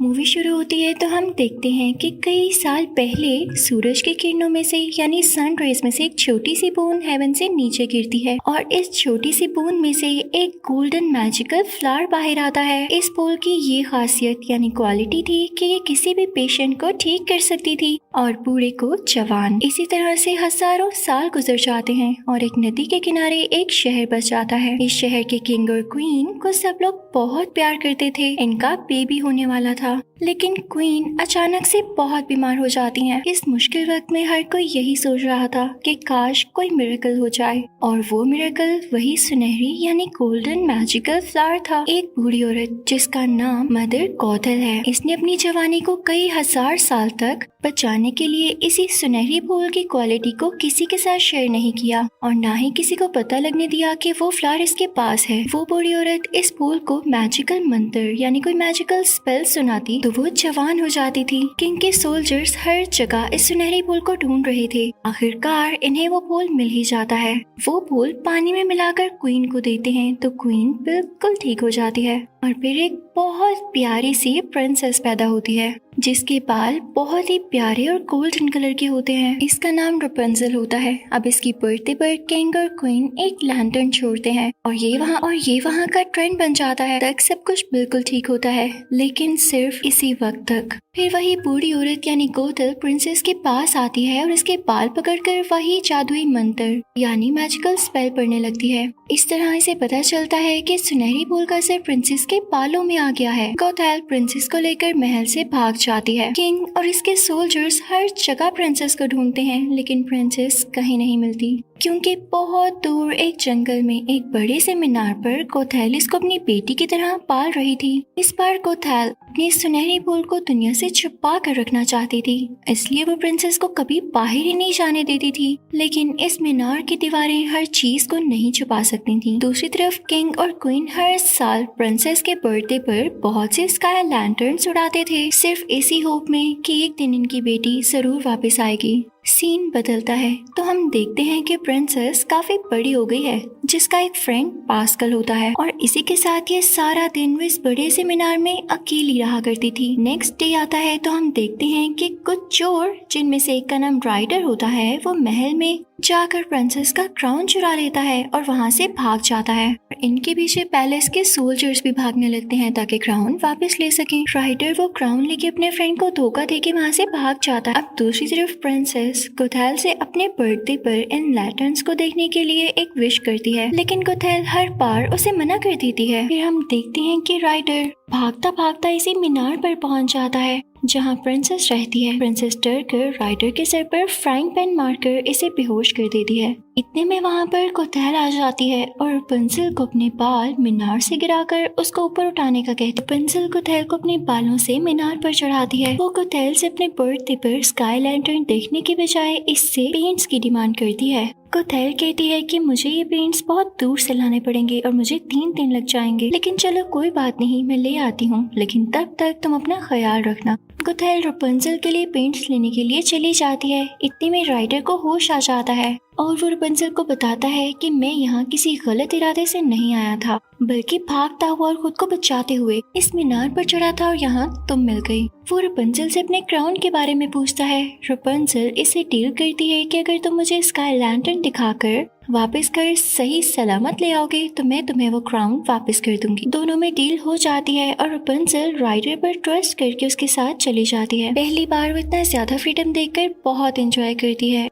मूवी शुरू होती है तो हम देखते हैं कि कई साल पहले सूरज की किरणों में से यानी सन रेज में से एक छोटी सी बूंद हेवन से नीचे गिरती है और इस छोटी सी बूंद में से एक गोल्डन मैजिकल फ्लावर बाहर आता है। इस फूल की ये खासियत यानी क्वालिटी थी कि ये किसी भी पेशेंट को ठीक कर सकती थी और बूढ़े को जवान। इसी तरह से हजारों साल गुजर जाते हैं और एक नदी के किनारे एक शहर बच जाता है। इस शहर के किंग और क्वीन को सब लोग बहुत प्यार करते थे। इनका बेबी होने वाला था, लेकिन क्वीन अचानक से बहुत बीमार हो जाती हैं। इस मुश्किल वक्त में हर कोई यही सोच रहा था कि काश कोई मिरेकल हो जाए, और वो मिरेकल वही सुनहरी यानी गोल्डन मैजिकल फ्लावर था। एक बूढ़ी औरत जिसका नाम मदर गौथल है, इसने अपनी जवानी को कई हजार साल तक बचाने के लिए इसी सुनहरी फूल की क्वालिटी को किसी के साथ शेयर नहीं किया और ना ही किसी को पता लगने दिया कि वो फ्लावर इसके पास है। वो बूढ़ी औरत इस फूल को मैजिकल मंत्र यानी कोई मैजिकल स्पेल सुनाती तो वो जवान हो जाती थी। किंग के सोल्जर्स हर जगह इस सुनहरी फूल को ढूंढ रहे थे। आखिरकार इन्हें वो फूल मिल ही जाता है। वो फूल पानी में मिलाकर क्वीन को देते हैं तो क्वीन बिल्कुल ठीक हो जाती है और फिर एक बहुत प्यारी सी प्रिंसेस पैदा होती है जिसके बाल बहुत ही प्यारे और गोल्डन कलर के होते हैं। इसका नाम रपुंज़ल होता है। अब इसकी बर्थडे पर किंग और क्वीन एक लैंटर्न छोड़ते हैं और ये वहाँ का ट्रेंड बन जाता है। तक सब कुछ बिल्कुल ठीक होता है, लेकिन सिर्फ इसी वक्त तक। फिर वही बूढ़ी औरत यानी गोथल प्रिंसेस के पास आती है और इसके बाल पकड़कर वही जादुई मंत्र यानी मैजिकल स्पेल पढ़ने लगती है। इस तरह इसे पता चलता है कि सुनहरी फूल का असर प्रिंसेस के बालों में आ गया है। गोथल प्रिंसेस को लेकर महल से भाग जाती है। किंग और इसके सोल्जर्स हर जगह प्रिंसेस को ढूंढते हैं, लेकिन प्रिंसेस कहीं नहीं मिलती, क्योंकि बहुत दूर एक जंगल में एक बड़े से मीनार पर गोथल इसको अपनी बेटी की तरह पाल रही थी। इस बार गोथल अपनी सुनहरी फूल को दुनिया से छुपा कर रखना चाहती थी, इसलिए वो प्रिंसेस को कभी बाहर ही नहीं जाने देती थी। लेकिन इस मीनार की दीवारें हर चीज को नहीं छुपा सकती थी। दूसरी तरफ किंग और क्वीन हर साल प्रिंसेस के बर्थडे पर बहुत से स्काई लैंटर्न्स उड़ाते थे, सिर्फ इसी होप में कि एक दिन इनकी बेटी जरूर वापस आएगी। सीन बदलता है तो हम देखते हैं कि प्रिंसेस काफी बड़ी हो गई है, जिसका एक फ्रेंड पास्कल होता है, और इसी के साथ ये सारा दिन वो इस बड़े से मीनार में अकेली रहा करती थी। नेक्स्ट डे आता है तो हम देखते हैं कि कुछ चोर, जिनमें से एक का नाम राइडर होता है, वो महल में जाकर प्रिंसेस का क्राउन चुरा लेता है और वहाँ से भाग जाता है। इनके पीछे पैलेस के सोल्जर्स भी भागने लगते हैं ताकि क्राउन वापस ले सकें। राइडर वो क्राउन लेके अपने फ्रेंड को धोखा देके वहाँ से भाग जाता है। अब दूसरी तरफ प्रिंसेस गोथल से अपने बर्थडे पर इन लैंटर्न्स को देखने के लिए एक विश करती है, लेकिन गोथल हर बार उसे मना कर देती है। फिर हम देखते हैं कि राइडर भागता भागता इसी मीनार पर पहुंच जाता है जहाँ प्रिंसेस रहती है। प्रिंसेस डर कर राइडर के सर पर फ्राइंग पैन मारकर इसे बेहोश कर देती है। इतने में वहाँ पर कोतैल आ जाती है और रपुंज़ल को अपने बाल मीनार से गिराकर उसको ऊपर उठाने का कहती है। रपुंज़ल कोतैल को अपने बालों से मीनार पर चढ़ाती है। वो कोतैल से अपने बर्थडे पर स्काई लैंटर्न देखने की बजाय इससे पेंट्स की डिमांड करती है। कोतैल कहती है कि मुझे ये पेंट्स बहुत दूर से लाने पड़ेंगे और मुझे 3 दिन लग जाएंगे, लेकिन चलो कोई बात नहीं, मैं ले आती हूँ, लेकिन तब तक तुम अपना ख्याल रखना। कोतैल रपुंज़ल के लिए पेंट्स लेने के लिए चली जाती है। इतने में राइडर को होश आ जाता है और वो रपुंज़ल को बताता है कि मैं यहाँ किसी गलत इरादे से नहीं आया था, बल्कि भागता हुआ और खुद को बचाते हुए इस मीनार पर चढ़ा था और यहाँ तुम मिल गई। वो रपुंज़ल से अपने क्राउन के बारे में पूछता है। रपुंज़ल इसे डील करती है कि अगर तुम मुझे स्काई लैंटर्न दिखाकर वापस घर सही सलामत ले आओगे तो मैं तुम्हें वो क्राउन वापस कर दूंगी। दोनों में डील हो जाती है और रपुंज़ल राइडर पर ट्रस्ट करके उसके साथ चली जाती है। पहली बार वो इतना ज्यादा फ्रीडम देखकर बहुत एंजॉय करती है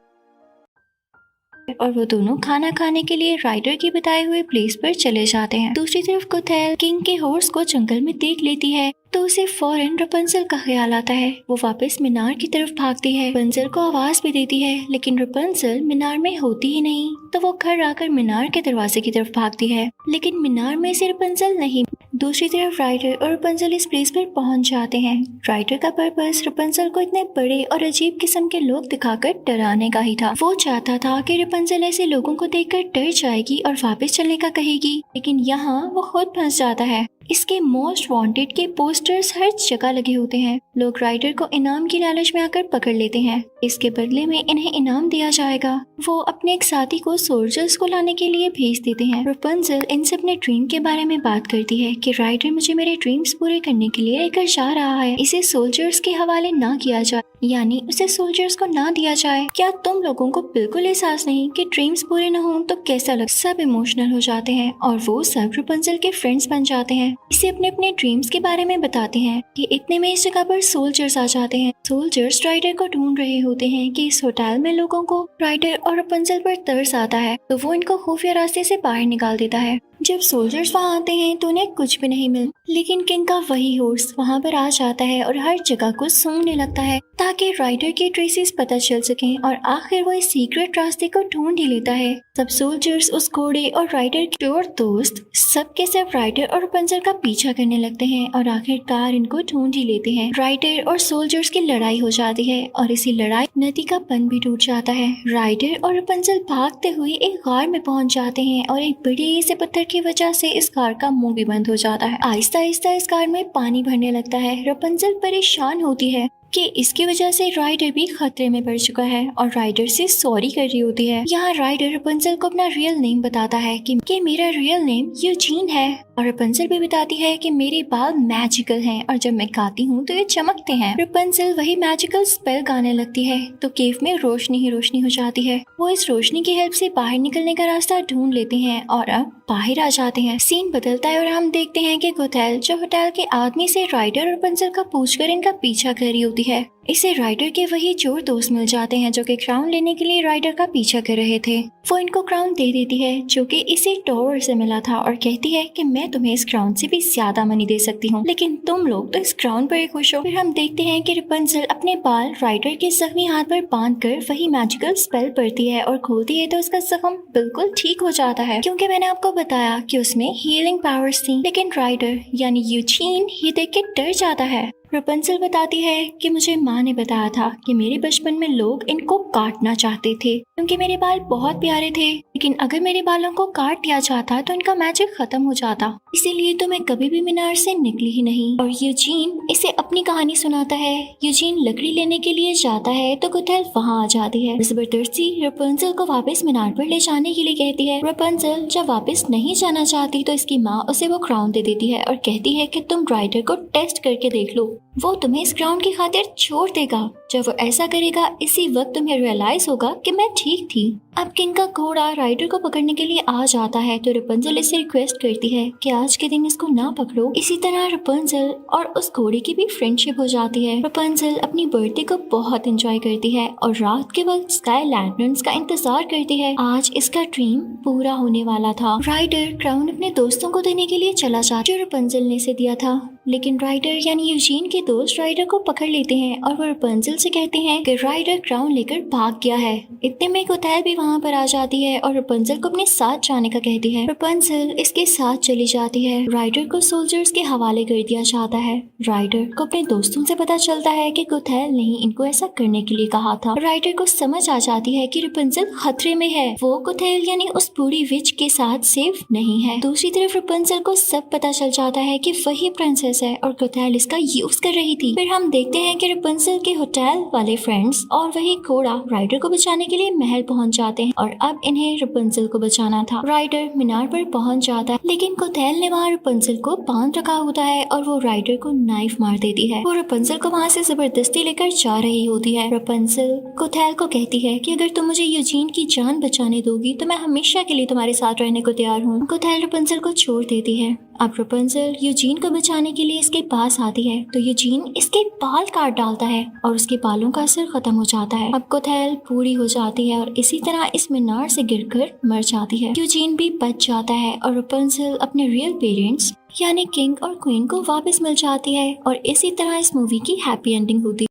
और वो दोनों खाना खाने के लिए राइडर के बताए हुए प्लेस पर चले जाते हैं। दूसरी तरफ कोतैल किंग के हॉर्स को जंगल में देख लेती है तो उसे फौरन रपुंज़ल का ख्याल आता है। वो वापस मीनार की तरफ भागती है, रपुंज़ल को आवाज भी देती है, लेकिन रपुंज़ल मीनार में होती ही नहीं। तो वो घर आकर मीनार के दरवाजे की तरफ भागती है, लेकिन मीनार में से रपुंज़ल नहीं। दूसरी तरफ राइडर और रपुंज़ल इस प्लेस पर पहुंच जाते हैं। राइडर का पर्पस रपुंज़ल को इतने बड़े और अजीब किस्म के लोग दिखाकर डराने का ही था। वो चाहता था कि रपुंज़ल ऐसे लोगों को देखकर डर जाएगी और वापस चलने का कहेगी, लेकिन यहाँ वो खुद फंस जाता है। इसके मोस्ट वांटेड के पोस्टर्स हर जगह लगे होते हैं। लोग राइडर को इनाम की लालच में आकर पकड़ लेते हैं। इसके बदले में इन्हें इनाम दिया जाएगा। वो अपने एक साथी को सोल्जर्स को लाने के लिए भेज देते हैं। रपुंज़ल इनसे अपने ड्रीम के बारे में बात करती है कि राइडर मुझे मेरे ड्रीम्स पूरे करने के लिए लेकर जा रहा है, इसे सोल्जर्स के हवाले ना किया जाए, यानी उसे सोल्जर्स को ना दिया जाए। क्या तुम लोगों को बिल्कुल एहसास नहीं कि ड्रीम्स पूरे न हो तो कैसा लग। सब इमोशनल हो जाते हैं और वो सब रपुंज़ल के फ्रेंड्स बन जाते हैं। इसे अपने अपने ड्रीम्स के बारे में बताते हैं कि इतने में इस जगह पर सोल्जर्स आ जाते हैं। सोल्जर्स राइडर को ढूंढ रहे होते हैं कि इस होटल में लोगों को राइडर और रपुंज़ल पर तरस आता है, तो वो इनको खुफिया रास्ते से बाहर निकाल देता है। जब सोल्जर्स वहाँ आते हैं तो उन्हें कुछ भी नहीं मिलता, लेकिन किंग का वही हॉर्स वहाँ पर आ जाता है और हर जगह को सूंघने लगता है ताकि राइडर के ट्रेसेस पता चल सकें, और आखिर वो इस सीक्रेट रास्ते को ढूंढ ही लेता है। सब सोल्जर्स उस घोड़े और राइडर के और दोस्त सबके सब राइडर और रपुंज़ल का पीछा करने लगते हैं और आखिरकार इनको ढूंढ ही लेते हैं। राइडर और सोल्जर्स की लड़ाई हो जाती है और इसी लड़ाई नदी का बंध भी टूट जाता है। राइडर और रपुंज़ल भागते हुए एक गार में पहुंच जाते हैं और एक बड़े से पत्थर की वजह से इस गार का मुंह भी बंद हो जाता है। आहिस्ता आहिस्ता इस गार में पानी भरने लगता है। रपुंज़ल परेशान होती है कि इसकी वजह से राइडर भी खतरे में पड़ चुका है और राइडर से सॉरी कर रही होती है। यहाँ राइडर रपुंज़ल को अपना रियल नेम बताता है कि मेरा रियल नेम यूजीन है, और रपुंज़ल भी बताती है कि मेरे बाल मैजिकल हैं और जब मैं गाती हूँ तो ये चमकते हैं। रपुंज़ल वही मैजिकल स्पेल गाने लगती है तो केव में रोशनी ही रोशनी हो जाती है। वो इस रोशनी की हेल्प से बाहर निकलने का रास्ता ढूंढ लेते हैं और अब बाहर आ जाते हैं। सीन बदलता है और हम देखते हैं कि कोतैल जो होटल के आदमी से राइडर और रपुंज़ल का पूछकर इनका पीछा कर रही होती है। इसे राइडर के वही चोर दोस्त मिल जाते हैं जो कि क्राउन लेने के लिए राइडर का पीछा कर रहे थे। वो इनको क्राउन दे देती है जो कि इसे टॉवर से मिला था और कहती है कि मैं तुम्हें इस क्राउन से भी ज्यादा मनी दे सकती हूँ, लेकिन तुम लोग तो इस क्राउन पर ही खुश हो। फिर हम देखते हैं कि रपुंज़ल अपने बाल राइडर के जख्मी हाथ पर बांधकर वही मैजिकल स्पेल पढ़ती है और खोलती है तो उसका जख्म बिल्कुल ठीक हो जाता है, क्योंकि मैंने आपको बताया कि उसमें हीलिंग पावर्स थी। लेकिन राइडर यानी यूजीन ये देख के डर जाता है। रपुंज़ल बताती है कि मुझे माँ ने बताया था कि मेरे बचपन में लोग इनको काटना चाहते थे क्योंकि मेरे बाल बहुत प्यारे थे, लेकिन अगर मेरे बालों को काट दिया जाता तो इनका मैजिक खत्म हो जाता, इसीलिए तो मैं कभी भी मीनार से निकली ही नहीं। और यूजीन इसे अपनी कहानी सुनाता है। यूजीन लकड़ी लेने के लिए जाता है तो कोतैल वहाँ आ जाती है। जबरदस्ती रपुंज़ल को वापस मीनार पर ले जाने के लिए कहती है। रपुंज़ल जब वापस नहीं जाना चाहती तो इसकी माँ उसे वो क्राउन दे देती है और कहती है कि तुम राइडर को टेस्ट करके देख लो, वो तुम्हें इस क्राउन की खातिर छोड़ देगा। जब वो ऐसा करेगा इसी वक्त तुम्हें रियलाइज होगा कि मैं ठीक थी। अब किंग का घोड़ा राइडर को पकड़ने के लिए आ जाता है तो रपुंज़ल इससे रिक्वेस्ट करती है कि आज के दिन इसको ना पकड़ो। इसी तरह रपुंज़ल और उस घोड़े की भी फ्रेंडशिप हो जाती है। रपुंज़ल अपनी बर्थडे को बहुत एंजॉय करती है और रात के वक्त स्काई लैंटर्न्स का इंतजार करती है। आज इसका ड्रीम पूरा होने वाला था। राइडर क्राउन अपने दोस्तों को देने के लिए चला जाता जो रपुंज़ल ने इसे दिया था, लेकिन राइडर यानी यूजीन के दोस्त राइडर को पकड़ लेते हैं और वो रपुंज़ल से कहते हैं कि राइडर क्राउन लेकर भाग गया है। इतने में कोथैल भी वहाँ पर आ जाती है और रपुंज़ल को अपने साथ जाने का कहती है। रपुंज़ल इसके साथ चली जाती है। राइडर को सोल्जर्स के हवाले कर दिया जाता है। राइडर को अपने दोस्तों से पता चलता है कि कोथैल ने इनको ऐसा करने के लिए कहा था। राइडर को समझ आ जाती है कि रपुंज़ल खतरे में है, वो कोथैल यानी उस बूढ़ी विच के साथ सेफ नहीं है। दूसरी तरफ रपुंज़ल को सब पता चल जाता है कि वही प्रिंसेस है और कोथैल इसका यूज कर रही थी। फिर हम देखते हैं कि रपुंज़ल के होटल वाले फ्रेंड्स और वही घोड़ा राइडर को बचाने के लिए महल पहुंच जाते हैं और अब इन्हें रपुंज़ल को बचाना था। राइडर मीनार पर पहुंच जाता है, लेकिन कोथैल ने वहाँ रपुंज़ल को बांध रखा होता है और वो राइडर को नाइफ मार देती है। वो रपुंज़ल को वहाँ से जबरदस्ती लेकर जा रही होती है। रपुंज़ल कोथैल को कहती है कि अगर तुम मुझे यूजीन की जान बचाने दोगी तो मैं हमेशा के लिए तुम्हारे साथ रहने को तैयार हूँ। कोथैल रपुंज़ल को छोड़ देती है। अब रपुंज़ल यूजीन को बचाने के लिए इसके पास आती है तो यूजीन इसके बाल काट डालता है और उसके बालों का असर खत्म हो जाता है। अब कोथैल पूरी हो जाती है और इसी तरह इस मीनार से गिरकर मर जाती है। यूजीन भी बच जाता है और रपुंज़ल अपने रियल पेरेंट्स यानी किंग और क्वीन को वापस मिल जाती है और इसी तरह इस मूवी की हैप्पी एंडिंग होती है।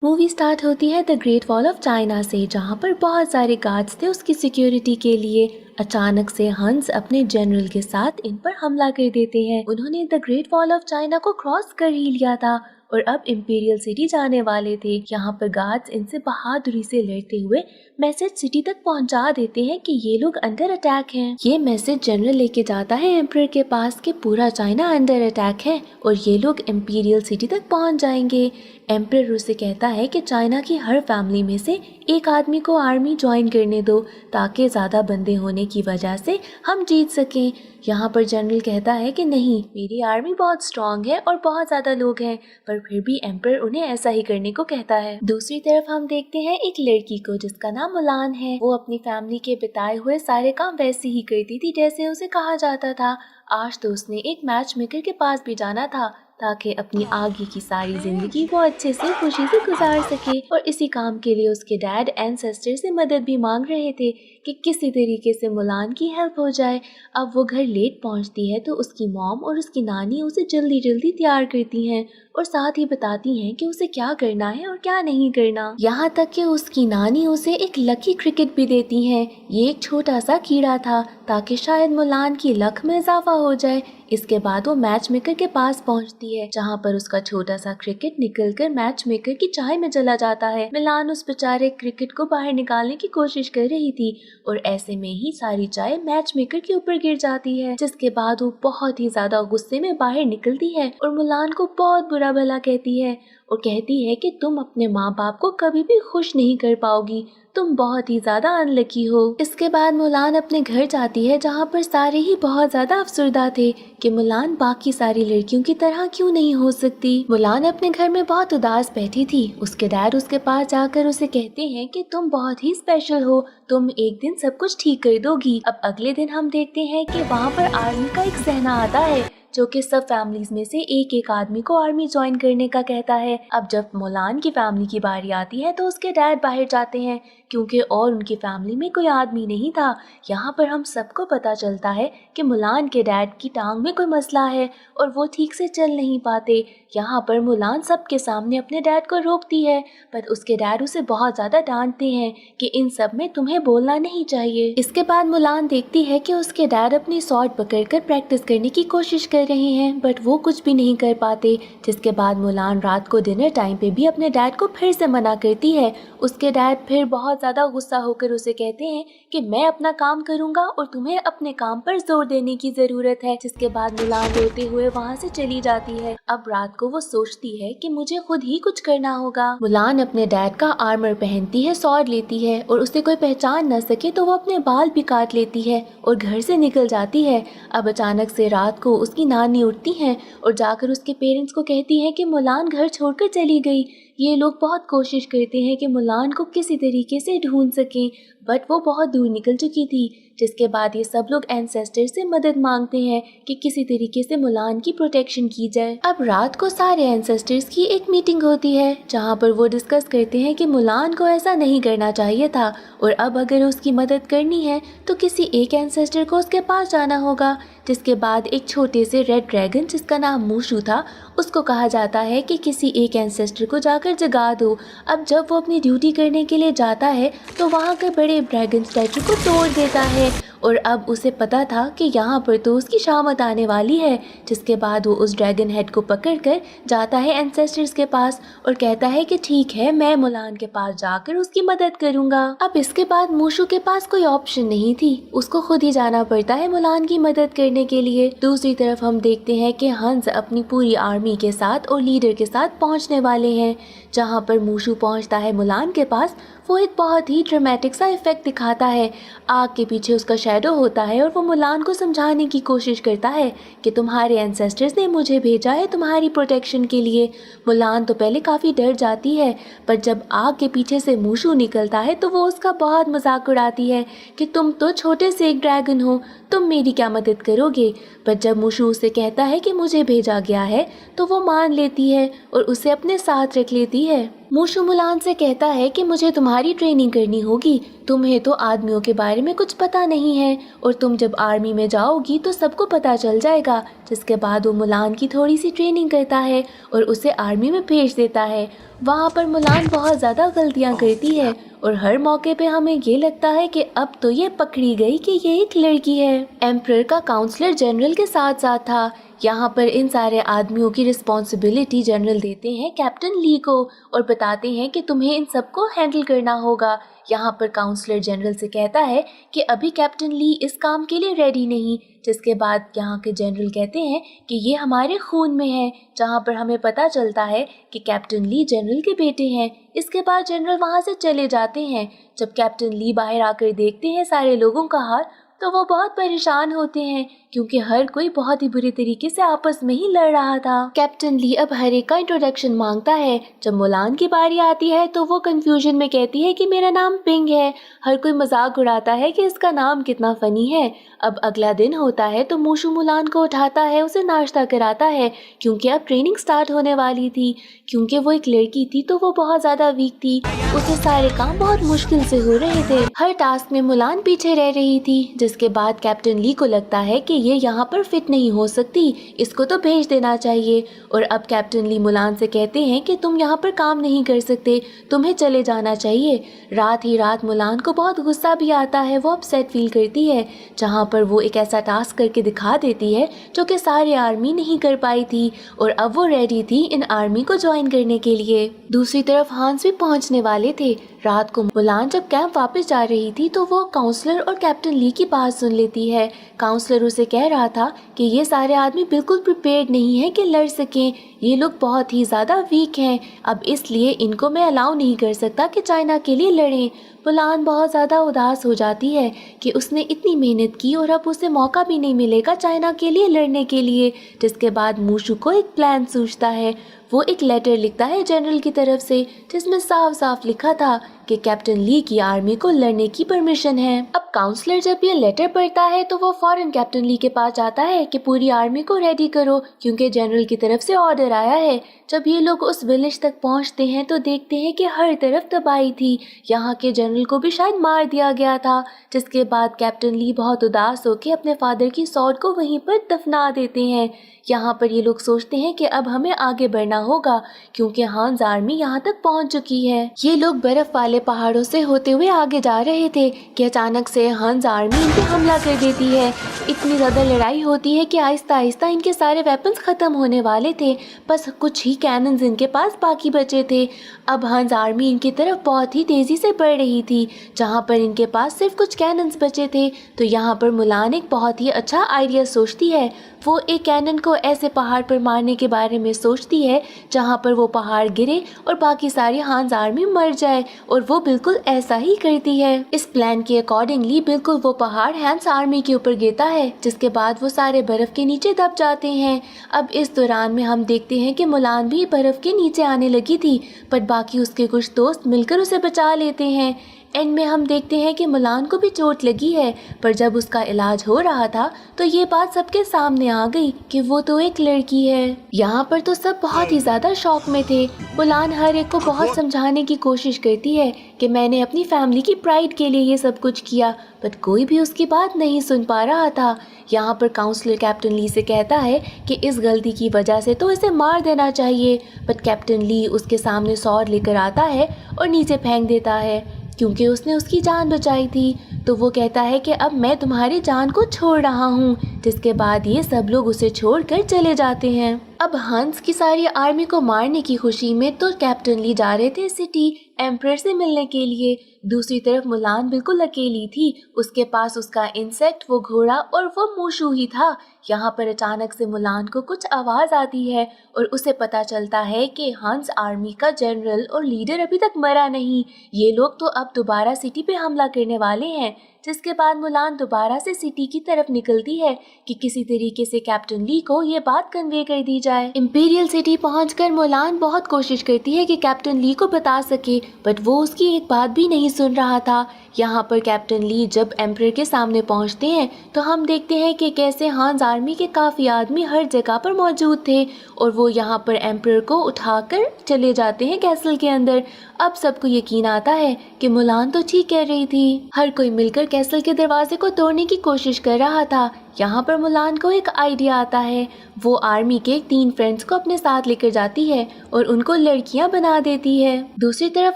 मूवी स्टार्ट होती है the great wall of China से, जहाँ पर बहुत सारे गार्ड्स थे उसकी सिक्योरिटी के लिए। अचानक से हंस अपने जनरल के साथ इन पर हमला कर देते हैं। उन्होंने the great wall of China को क्रॉस कर ही लिया था और अब इंपीरियल सिटी जाने वाले थे। यहाँ पर गार्ड्स इनसे बहादुरी से लड़ते हुए मैसेज सिटी तक पहुँचा देते हैं कि ये लोग अंडर अटैक हैं। ये मैसेज जनरल लेके जाता है एम्परर के पास कि पूरा चाइना अंडर अटैक है और ये लोग इंपीरियल सिटी तक पहुँच जाएंगे। एम्परर उसे कहता है कि चाइना की हर फैमिली में से एक आदमी को आर्मी ज्वाइन करने दो ताकि ज़्यादा बंदे होने की वजह से हम जीत सकें। यहाँ पर जनरल कहता है कि नहीं, मेरी आर्मी बहुत स्ट्रांग है और बहुत ज़्यादा लोग हैं, पर फिर भी एम्परर उन्हें ऐसा ही करने को कहता है। दूसरी तरफ हम देखते हैं एक लड़की को जिसका नाम मुलान है। वो अपनी फैमिली के बिताए हुए सारे काम वैसे ही करती थी जैसे उसे कहा जाता था। आज तो उसने एक मैच मेकर के पास भी जाना था ताकि अपनी आगे की सारी जिंदगी वो अच्छे से खुशी से गुजार सके और इसी काम के लिए उसके डैड एंसेस्टर से मदद भी मांग रहे थे कि किसी तरीके से मुलान की हेल्प हो जाए। अब वो घर लेट पहुंचती है तो उसकी मॉम और उसकी नानी उसे जल्दी जल्दी तैयार करती हैं और साथ ही बताती हैं कि उसे क्या करना है और क्या नहीं करना। यहाँ तक कि उसकी नानी उसे एक लकी क्रिकेट भी देती हैं। ये एक छोटा सा कीड़ा था ताकि शायद मुलान की लक में इजाफा हो जाए। इसके बाद वो मैच मेकर के पास पहुंचती है जहाँ पर उसका छोटा सा क्रिकेट निकलकर मैच मेकर की चाय में चला जाता है। मिलान उस बेचारे क्रिकेट को बाहर निकालने की कोशिश कर रही थी और ऐसे में ही सारी चाय मैच मेकर के ऊपर गिर जाती है, जिसके बाद वो बहुत ही ज्यादा गुस्से में बाहर निकलती है और मुलान को बहुत बुरा भला कहती है और कहती है कि तुम अपने माँ बाप को कभी भी खुश नहीं कर पाओगी, तुम बहुत ही ज्यादा अनलकी हो। इसके बाद मुलान अपने घर जाती है जहाँ पर सारे ही बहुत ज्यादा अफसरदा थे कि मुलान बाकी सारी लड़कियों की तरह क्यों नहीं हो सकती। मुलान अपने घर में बहुत उदास बैठी थी। उसके डैड उसके पास जाकर उसे कहते हैं कि तुम बहुत ही स्पेशल हो, तुम एक दिन सब कुछ ठीक कर दोगी। अब अगले दिन हम देखते हैं कि वहाँ पर आर्मी का एक सहना आता है जो कि सब फैमिलीज में से एक एक आदमी को आर्मी ज्वाइन करने का कहता है। अब जब मुलान की फैमिली की बारी आती है तो उसके डैड बाहर जाते हैं क्योंकि और उनकी फैमिली में कोई आदमी नहीं था। यहाँ पर हम सबको पता चलता है कि मुलान के डैड की टांग में कोई मसला है और वो ठीक से चल नहीं पाते। यहाँ पर मुलान सबके सामने अपने डैड को रोकती है पर उसके डैड उसे बहुत ज़्यादा डांटते हैं कि इन सब में तुम्हें बोलना नहीं चाहिए। इसके बाद मुलान देखती है कि उसके डैड अपनी स्वॉर्ड पकड़कर प्रैक्टिस करने की कोशिश कर रहे हैं बट वो कुछ भी नहीं कर पाते। जिसके बाद मुलान रात को डिनर टाइम पे भी अपने डैड को फिर से मना करती है। उसके डैड फिर बहुत ज़्यादा गुस्सा होकर उसे कहते हैं कि मैं अपना काम करूँगा और तुम्हें अपने काम पर जोर देने की ज़रूरत है। जिसके बाद मुलान रोते हुए वहाँ से चली जाती है। अब रात को वो सोचती है कि मुझे खुद ही कुछ करना होगा। मुलान अपने डैड का आर्मर पहनती है, स्वॉर्ड लेती है और उसे कोई पहचान न सके तो वो अपने बाल भी काट लेती है और घर से निकल जाती है। अब अचानक से रात को उसकी नानी उठती हैं और जाकर उसके पेरेंट्स को कहती हैं कि मुलान घर छोड़कर चली गई। ये लोग बहुत कोशिश करते हैं कि मुलान को किसी तरीके से ढूंढ सकें बट वो बहुत दूर निकल चुकी थी। जिसके बाद ये सब लोग एंसेस्टर से मदद मांगते हैं कि किसी तरीके से मुलान की प्रोटेक्शन की जाए। अब रात को सारे एंसेस्टर्स की एक मीटिंग होती है जहाँ पर वो डिस्कस करते हैं कि मुलान को ऐसा नहीं करना चाहिए था और अब अगर उसकी मदद करनी है तो किसी एक एंसेस्टर को उसके पास जाना होगा। जिसके बाद एक छोटे से रेड ड्रैगन जिसका नाम मूशू था उसको कहा जाता है कि किसी एक एंसेस्टर को जाकर जगा दो। अब जब वो अपनी ड्यूटी करने के लिए जाता है तो वहाँ के बड़े ड्रैगन स्टैचू को तोड़ देता है और अब उसे पता था कि यहाँ पर तो उसकी शामत आने वाली है। जिसके बाद वो उस ड्रैगन हेड को पकड़कर जाता है एंसेस्टर्स के पास और कहता है कि ठीक है, मैं मुलान के पास जाकर उसकी मदद करूँगा। अब इसके बाद मूशू के पास कोई ऑप्शन नहीं थी, उसको खुद ही जाना पड़ता है मुलान की मदद करने के लिए। दूसरी तरफ हम देखते हैं कि हंस अपनी पूरी आर्मी के साथ और लीडर के साथ पहुँचने वाले हैं। जहाँ पर मूशू पहुँचता है मुलान के पास, वो एक बहुत ही ड्रामेटिक सा इफेक्ट दिखाता है। आग के पीछे उसका शैडो होता है और वो मुलान को समझाने की कोशिश करता है कि तुम्हारे एंसेस्टर्स ने मुझे भेजा है तुम्हारी प्रोटेक्शन के लिए। मुलान तो पहले काफ़ी डर जाती है, पर जब आग के पीछे से मूशू निकलता है तो वो उसका बहुत मजाक उड़ाती है कि तुम तो छोटे से एक ड्रैगन हो, तुम मेरी क्या मदद करोगे। पर जब मूशू उसे कहता है कि मुझे भेजा गया है तो वो मान लेती है और उसे अपने साथ रख लेती है। मूशू मुलान से कहता है कि मुझे तुम्हारी ट्रेनिंग करनी होगी, तुम्हें तो आदमियों के बारे में कुछ पता नहीं है और तुम जब आर्मी में जाओगी तो सबको पता चल जाएगा। जिसके बाद वो मुलान की थोड़ी सी ट्रेनिंग करता है और उसे आर्मी में भेज देता है। वहाँ पर मुलान बहुत ज़्यादा गलतियाँ करती है और हर मौके पे हमें ये लगता है कि अब तो ये पकड़ी गई कि ये एक लड़की है। एम्परर का काउंसलर जनरल के साथ साथ था। यहाँ पर इन सारे आदमियों की रिस्पॉन्सिबिलिटी जनरल देते हैं कैप्टन ली को और बताते हैं कि तुम्हें इन सबको हैंडल करना होगा। यहाँ पर काउंसलर जनरल से कहता है कि अभी कैप्टन ली इस काम के लिए रेडी नहीं। जिसके बाद यहाँ के जनरल कहते हैं कि ये हमारे खून में है, जहाँ पर हमें पता चलता है कि कैप्टन ली जनरल के बेटे हैं। इसके बाद जनरल वहाँ से चले जाते हैं। जब कैप्टन ली बाहर आकर देखते हैं सारे लोगों का हाल तो वो बहुत परेशान होते हैं क्योंकि हर कोई बहुत ही बुरे तरीके से आपस में ही लड़ रहा था। कैप्टन ली अब हर एक का इंट्रोडक्शन मांगता है। जब मुलान की बारी आती है तो वो कंफ्यूजन में कहती है कि मेरा नाम पिंग है। हर कोई मजाक उड़ाता है कि इसका नाम कितना फनी है। अब अगला दिन होता है तो मूशू मुलान को उठाता है, उसे नाश्ता कराता है क्योंकि अब ट्रेनिंग स्टार्ट होने वाली थी। क्योंकि वो एक लड़की थी तो वो बहुत ज़्यादा वीक थी, उसे सारे काम बहुत मुश्किल से हो रहे थे। हर टास्क में मुलान पीछे रह रही थी। जिसके बाद कैप्टन ली को लगता है कि ये यहाँ पर फिट नहीं हो सकती, इसको तो भेज देना चाहिए। और अब कैप्टन ली मुलान से कहते हैं कि तुम यहाँ पर काम नहीं कर सकते, तुम्हें चले जाना चाहिए। रात ही रात मुलान को बहुत गुस्सा भी आता है, वो अपसेट फील करती है। जहाँ पर वो एक ऐसा टास्क करके दिखा देती है जो कि सारी आर्मी नहीं कर पाई थी और अब वो रेडी थी इन आर्मी को ज्वाइन करने के लिए। दूसरी तरफ हांस भी पहुँचने वाले थे। रात को मुलान जब कैंप वापस जा रही थी तो वो काउंसलर और कैप्टन ली की बात सुन लेती है। काउंसलर उसे कह रहा था कि ये सारे आदमी बिल्कुल प्रिपेयर्ड नहीं है कि लड़ सकें, ये लोग बहुत ही ज़्यादा वीक हैं, अब इसलिए इनको मैं अलाउ नहीं कर सकता कि चाइना के लिए लड़ें। मुलान बहुत ज़्यादा उदास हो जाती है कि उसने इतनी मेहनत की और अब उसे मौका भी नहीं मिलेगा चाइना के लिए लड़ने के लिए। जिसके बाद मूशू को एक प्लान सूझता है। वो एक लेटर लिखता है जनरल की तरफ से जिसमें साफ साफ लिखा था कि कैप्टन ली की आर्मी को लड़ने की परमिशन है। अब काउंसलर जब ये लेटर पढ़ता है तो वो फौरन कैप्टन ली के पास जाता है कि पूरी आर्मी को रेडी करो क्योंकि जनरल की तरफ से ऑर्डर आया है। जब ये लोग उस विलेज तक पहुंचते हैं तो देखते हैं कि हर तरफ तबाही थी, यहाँ के जनरल को भी शायद मार दिया गया था। जिसके बाद कैप्टन ली बहुत उदास होकर अपने फादर की सॉर्ड को वहीं पर दफना देते हैं। यहाँ पर ये लोग सोचते हैं कि अब हमें आगे बढ़ना होगा क्योंकि हांस आर्मी यहाँ तक पहुँच चुकी है। ये लोग बर्फ वाले पहाड़ों से होते हुए आगे जा रहे थे कि अचानक से हांस आर्मी इन पे हमला कर देती है। इतनी ज़्यादा लड़ाई होती है कि आहिस्ता आहिस्ता इनके सारे वेपन्स ख़त्म होने वाले थे, बस कुछ ही कैनन्स इनके पास बाकी बचे थे। अब हांस आर्मी इनकी तरफ बहुत ही तेज़ी से बढ़ रही थी। जहाँ पर इनके पास सिर्फ कुछ कैनन्स बचे थे तो यहाँ पर मुलान एक बहुत ही अच्छा आइडिया सोचती है। वो एक कैनन को ऐसे पहाड़ पर मारने के बारे में सोचती है जहाँ पर वो पहाड़ गिरे और बाकी सारी हांस आर्मी मर जाए और वो बिल्कुल ऐसा ही करती है। इस प्लान के अकॉर्डिंगली बिल्कुल वो पहाड़ हांस आर्मी के ऊपर गिरता है जिसके बाद वो सारे बर्फ के नीचे दब जाते हैं। अब इस दौरान में हम देखते हैं कि मुलान भी बर्फ के नीचे आने लगी थी पर बाकी उसके कुछ दोस्त मिलकर उसे बचा लेते हैं। एंड में हम देखते हैं कि मुलान को भी चोट लगी है, पर जब उसका इलाज हो रहा था तो ये बात सबके सामने आ गई कि वो तो एक लड़की है। यहाँ पर तो सब बहुत ही ज़्यादा शॉक में थे। मुलान हर एक को बहुत समझाने की कोशिश करती है कि मैंने अपनी फैमिली की प्राइड के लिए ये सब कुछ किया, बट कोई भी उसकी बात नहीं सुन पा रहा था। यहाँ पर काउंसलर कैप्टन ली से कहता है कि इस गलती की वजह से तो इसे मार देना चाहिए, बट कैप्टन ली उसके सामने सॉर्ड लेकर आता है और नीचे फेंक देता है क्योंकि उसने उसकी जान बचाई थी। तो वो कहता है कि अब मैं तुम्हारी जान को छोड़ रहा हूँ, जिसके बाद ये सब लोग उसे छोड़कर चले जाते हैं। अब हंस की सारी आर्मी को मारने की खुशी में तो कैप्टन ली जा रहे थे सिटी एम्परर से मिलने के लिए। दूसरी तरफ मुलान बिल्कुल अकेली थी, उसके पास उसका इंसेक्ट, वो घोड़ा और वो मूशू ही था। यहाँ पर अचानक से मुलान को कुछ आवाज़ आती है और उसे पता चलता है कि हंस आर्मी का जनरल और लीडर अभी तक मरा नहीं, ये लोग तो अब दोबारा सिटी पे हमला करने वाले हैं। जिसके बाद मुलान दोबारा से सिटी की तरफ निकलती है कि किसी तरीके से कैप्टन ली को ये बात कन्वे कर दी जाए। इंपीरियल सिटी पहुंचकर मुलान बहुत कोशिश करती है कि कैप्टन ली को बता सके, बट वो उसकी एक बात भी नहीं सुन रहा था। यहाँ पर कैप्टन ली जब एम्परर के सामने पहुँचते हैं तो हम देखते हैं कि कैसे हांस आर्मी के काफ़ी आदमी हर जगह पर मौजूद थे और वो यहाँ पर एम्परर को उठाकर चले जाते हैं कैसल के अंदर। अब सबको यकीन आता है कि मुलान तो ठीक कह रही थी। हर कोई मिलकर कैसल के दरवाजे को तोड़ने की कोशिश कर रहा था। यहाँ पर मुलान को एक आइडिया आता है। वो आर्मी के 3 फ्रेंड्स को अपने साथ लेकर जाती है और उनको लड़कियां बना देती है। दूसरी तरफ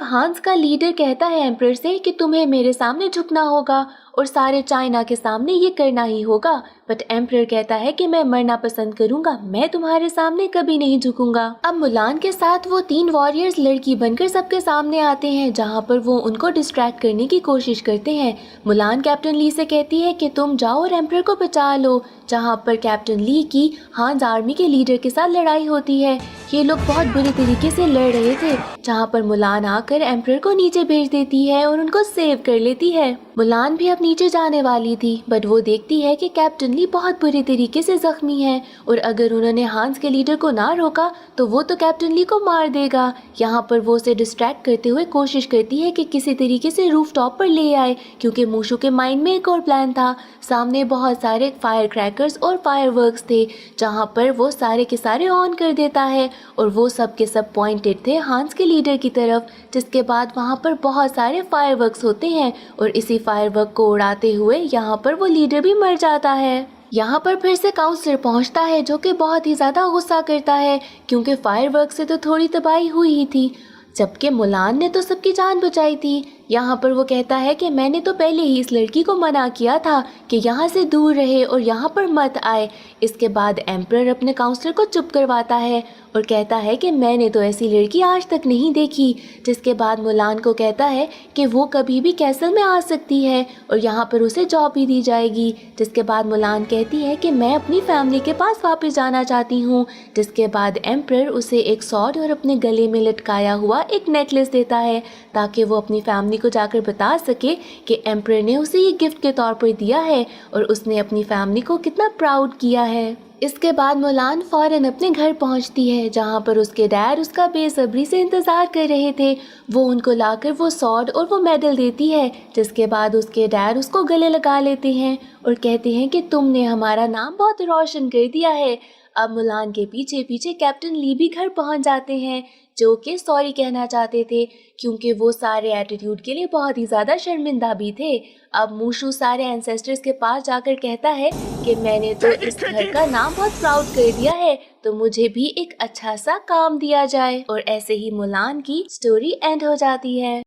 हांस का लीडर कहता है एम्परर से कि तुम्हें मेरे सामने झुकना होगा और सारे चाइना के सामने ये करना ही होगा, बट एम्परर कहता है कि मैं मरना पसंद करूंगा, मैं तुम्हारे सामने कभी नहीं झुकूंगा। अब मुलान के साथ वो 3 वॉरियर्स लड़की बनकर सबके सामने आते हैं, जहाँ पर वो उनको डिस्ट्रैक्ट करने की कोशिश करते हैं। मुलान कैप्टन ली से कहती है कि तुम जाओ और एम्परर को बचा लो, जहाँ पर कैप्टन ली की हांस आर्मी के लीडर के साथ लड़ाई होती है। ये लोग बहुत बुरे तरीके से लड़ रहे थे, जहाँ पर मुलान आकर एम्परर को नीचे भेज देती है और उनको सेव कर लेती है। मुलान भी अब नीचे जाने वाली थी, बट वो देखती है कि कैप्टन ली बहुत बुरे तरीके से जख्मी है और अगर उन्होंने हांस के लीडर को ना रोका तो वो तो कैप्टन ली को मार देगा। यहाँ पर वो उसे डिस्ट्रैक्ट करते हुए कोशिश करती है कि किसी तरीके से रूफ टॉप पर ले आए, क्योंकि मूशू के माइंड में एक और प्लान था। सामने बहुत सारे फायर क्रैकर्स और फायरवर्क्स थे, जहाँ पर वो सारे के सारे ऑन कर देता है और वो सब के सब पॉइंटेड थे हांस के लीडर की तरफ। जिसके बाद वहाँ पर बहुत सारे फायरवर्क्स होते हैं और इसी फायरवर्क को उड़ाते हुए यहाँ पर वो लीडर भी मर जाता है। यहाँ पर फिर से काउंसलर पहुँचता है, जो कि बहुत ही ज़्यादा गुस्सा करता है क्योंकि फायरवर्क से तो थोड़ी तबाही हुई ही थी, जबकि मुलान ने तो सबकी जान बचाई थी। यहाँ पर वो कहता है कि मैंने तो पहले ही इस लड़की को मना किया था कि यहाँ से दूर रहे और यहाँ पर मत आए। इसके बाद एम्परर अपने काउंसलर को चुप करवाता है और कहता है कि मैंने तो ऐसी लड़की आज तक नहीं देखी। जिसके बाद मुलान को कहता है कि वो कभी भी कैसल में आ सकती है और यहाँ पर उसे जॉब भी दी जाएगी। जिसके बाद मुलान कहती है कि मैं अपनी फैमिली के पास वापस जाना चाहती हूँ। जिसके बाद एम्परर उसे एक सॉर्ड और अपने गले में लटकाया हुआ एक नेकलेस देता है, ताकि वो अपनी फैमिली को जाकर बता सके कि एम्परर ने उसे ये गिफ्ट के तौर पर दिया है और उसने अपनी फैमिली को कितना प्राउड किया है। इसके बाद मुलान फौरन अपने घर पहुंचती है, जहां पर उसके डैड उसका बेसब्री से इंतज़ार कर रहे थे। वो उनको लाकर वो सॉर्ड और वो मेडल देती है, जिसके बाद उसके डैड उसको गले लगा लेते हैं और कहते हैं कि तुमने हमारा नाम बहुत रोशन कर दिया है। अब मुलान के पीछे पीछे कैप्टन ली भी घर पहुंच जाते हैं, जो कि सॉरी कहना चाहते थे क्योंकि वो सारे एटीट्यूड के लिए बहुत ही ज़्यादा शर्मिंदा भी थे। अब मूशू सारे एंसेस्टर्स के पास जाकर कहता है कि मैंने तो इस घर का नाम बहुत प्राउड कर दिया है, तो मुझे भी एक अच्छा सा काम दिया जाए। और ऐसे ही मुलान की स्टोरी एंड हो जाती है।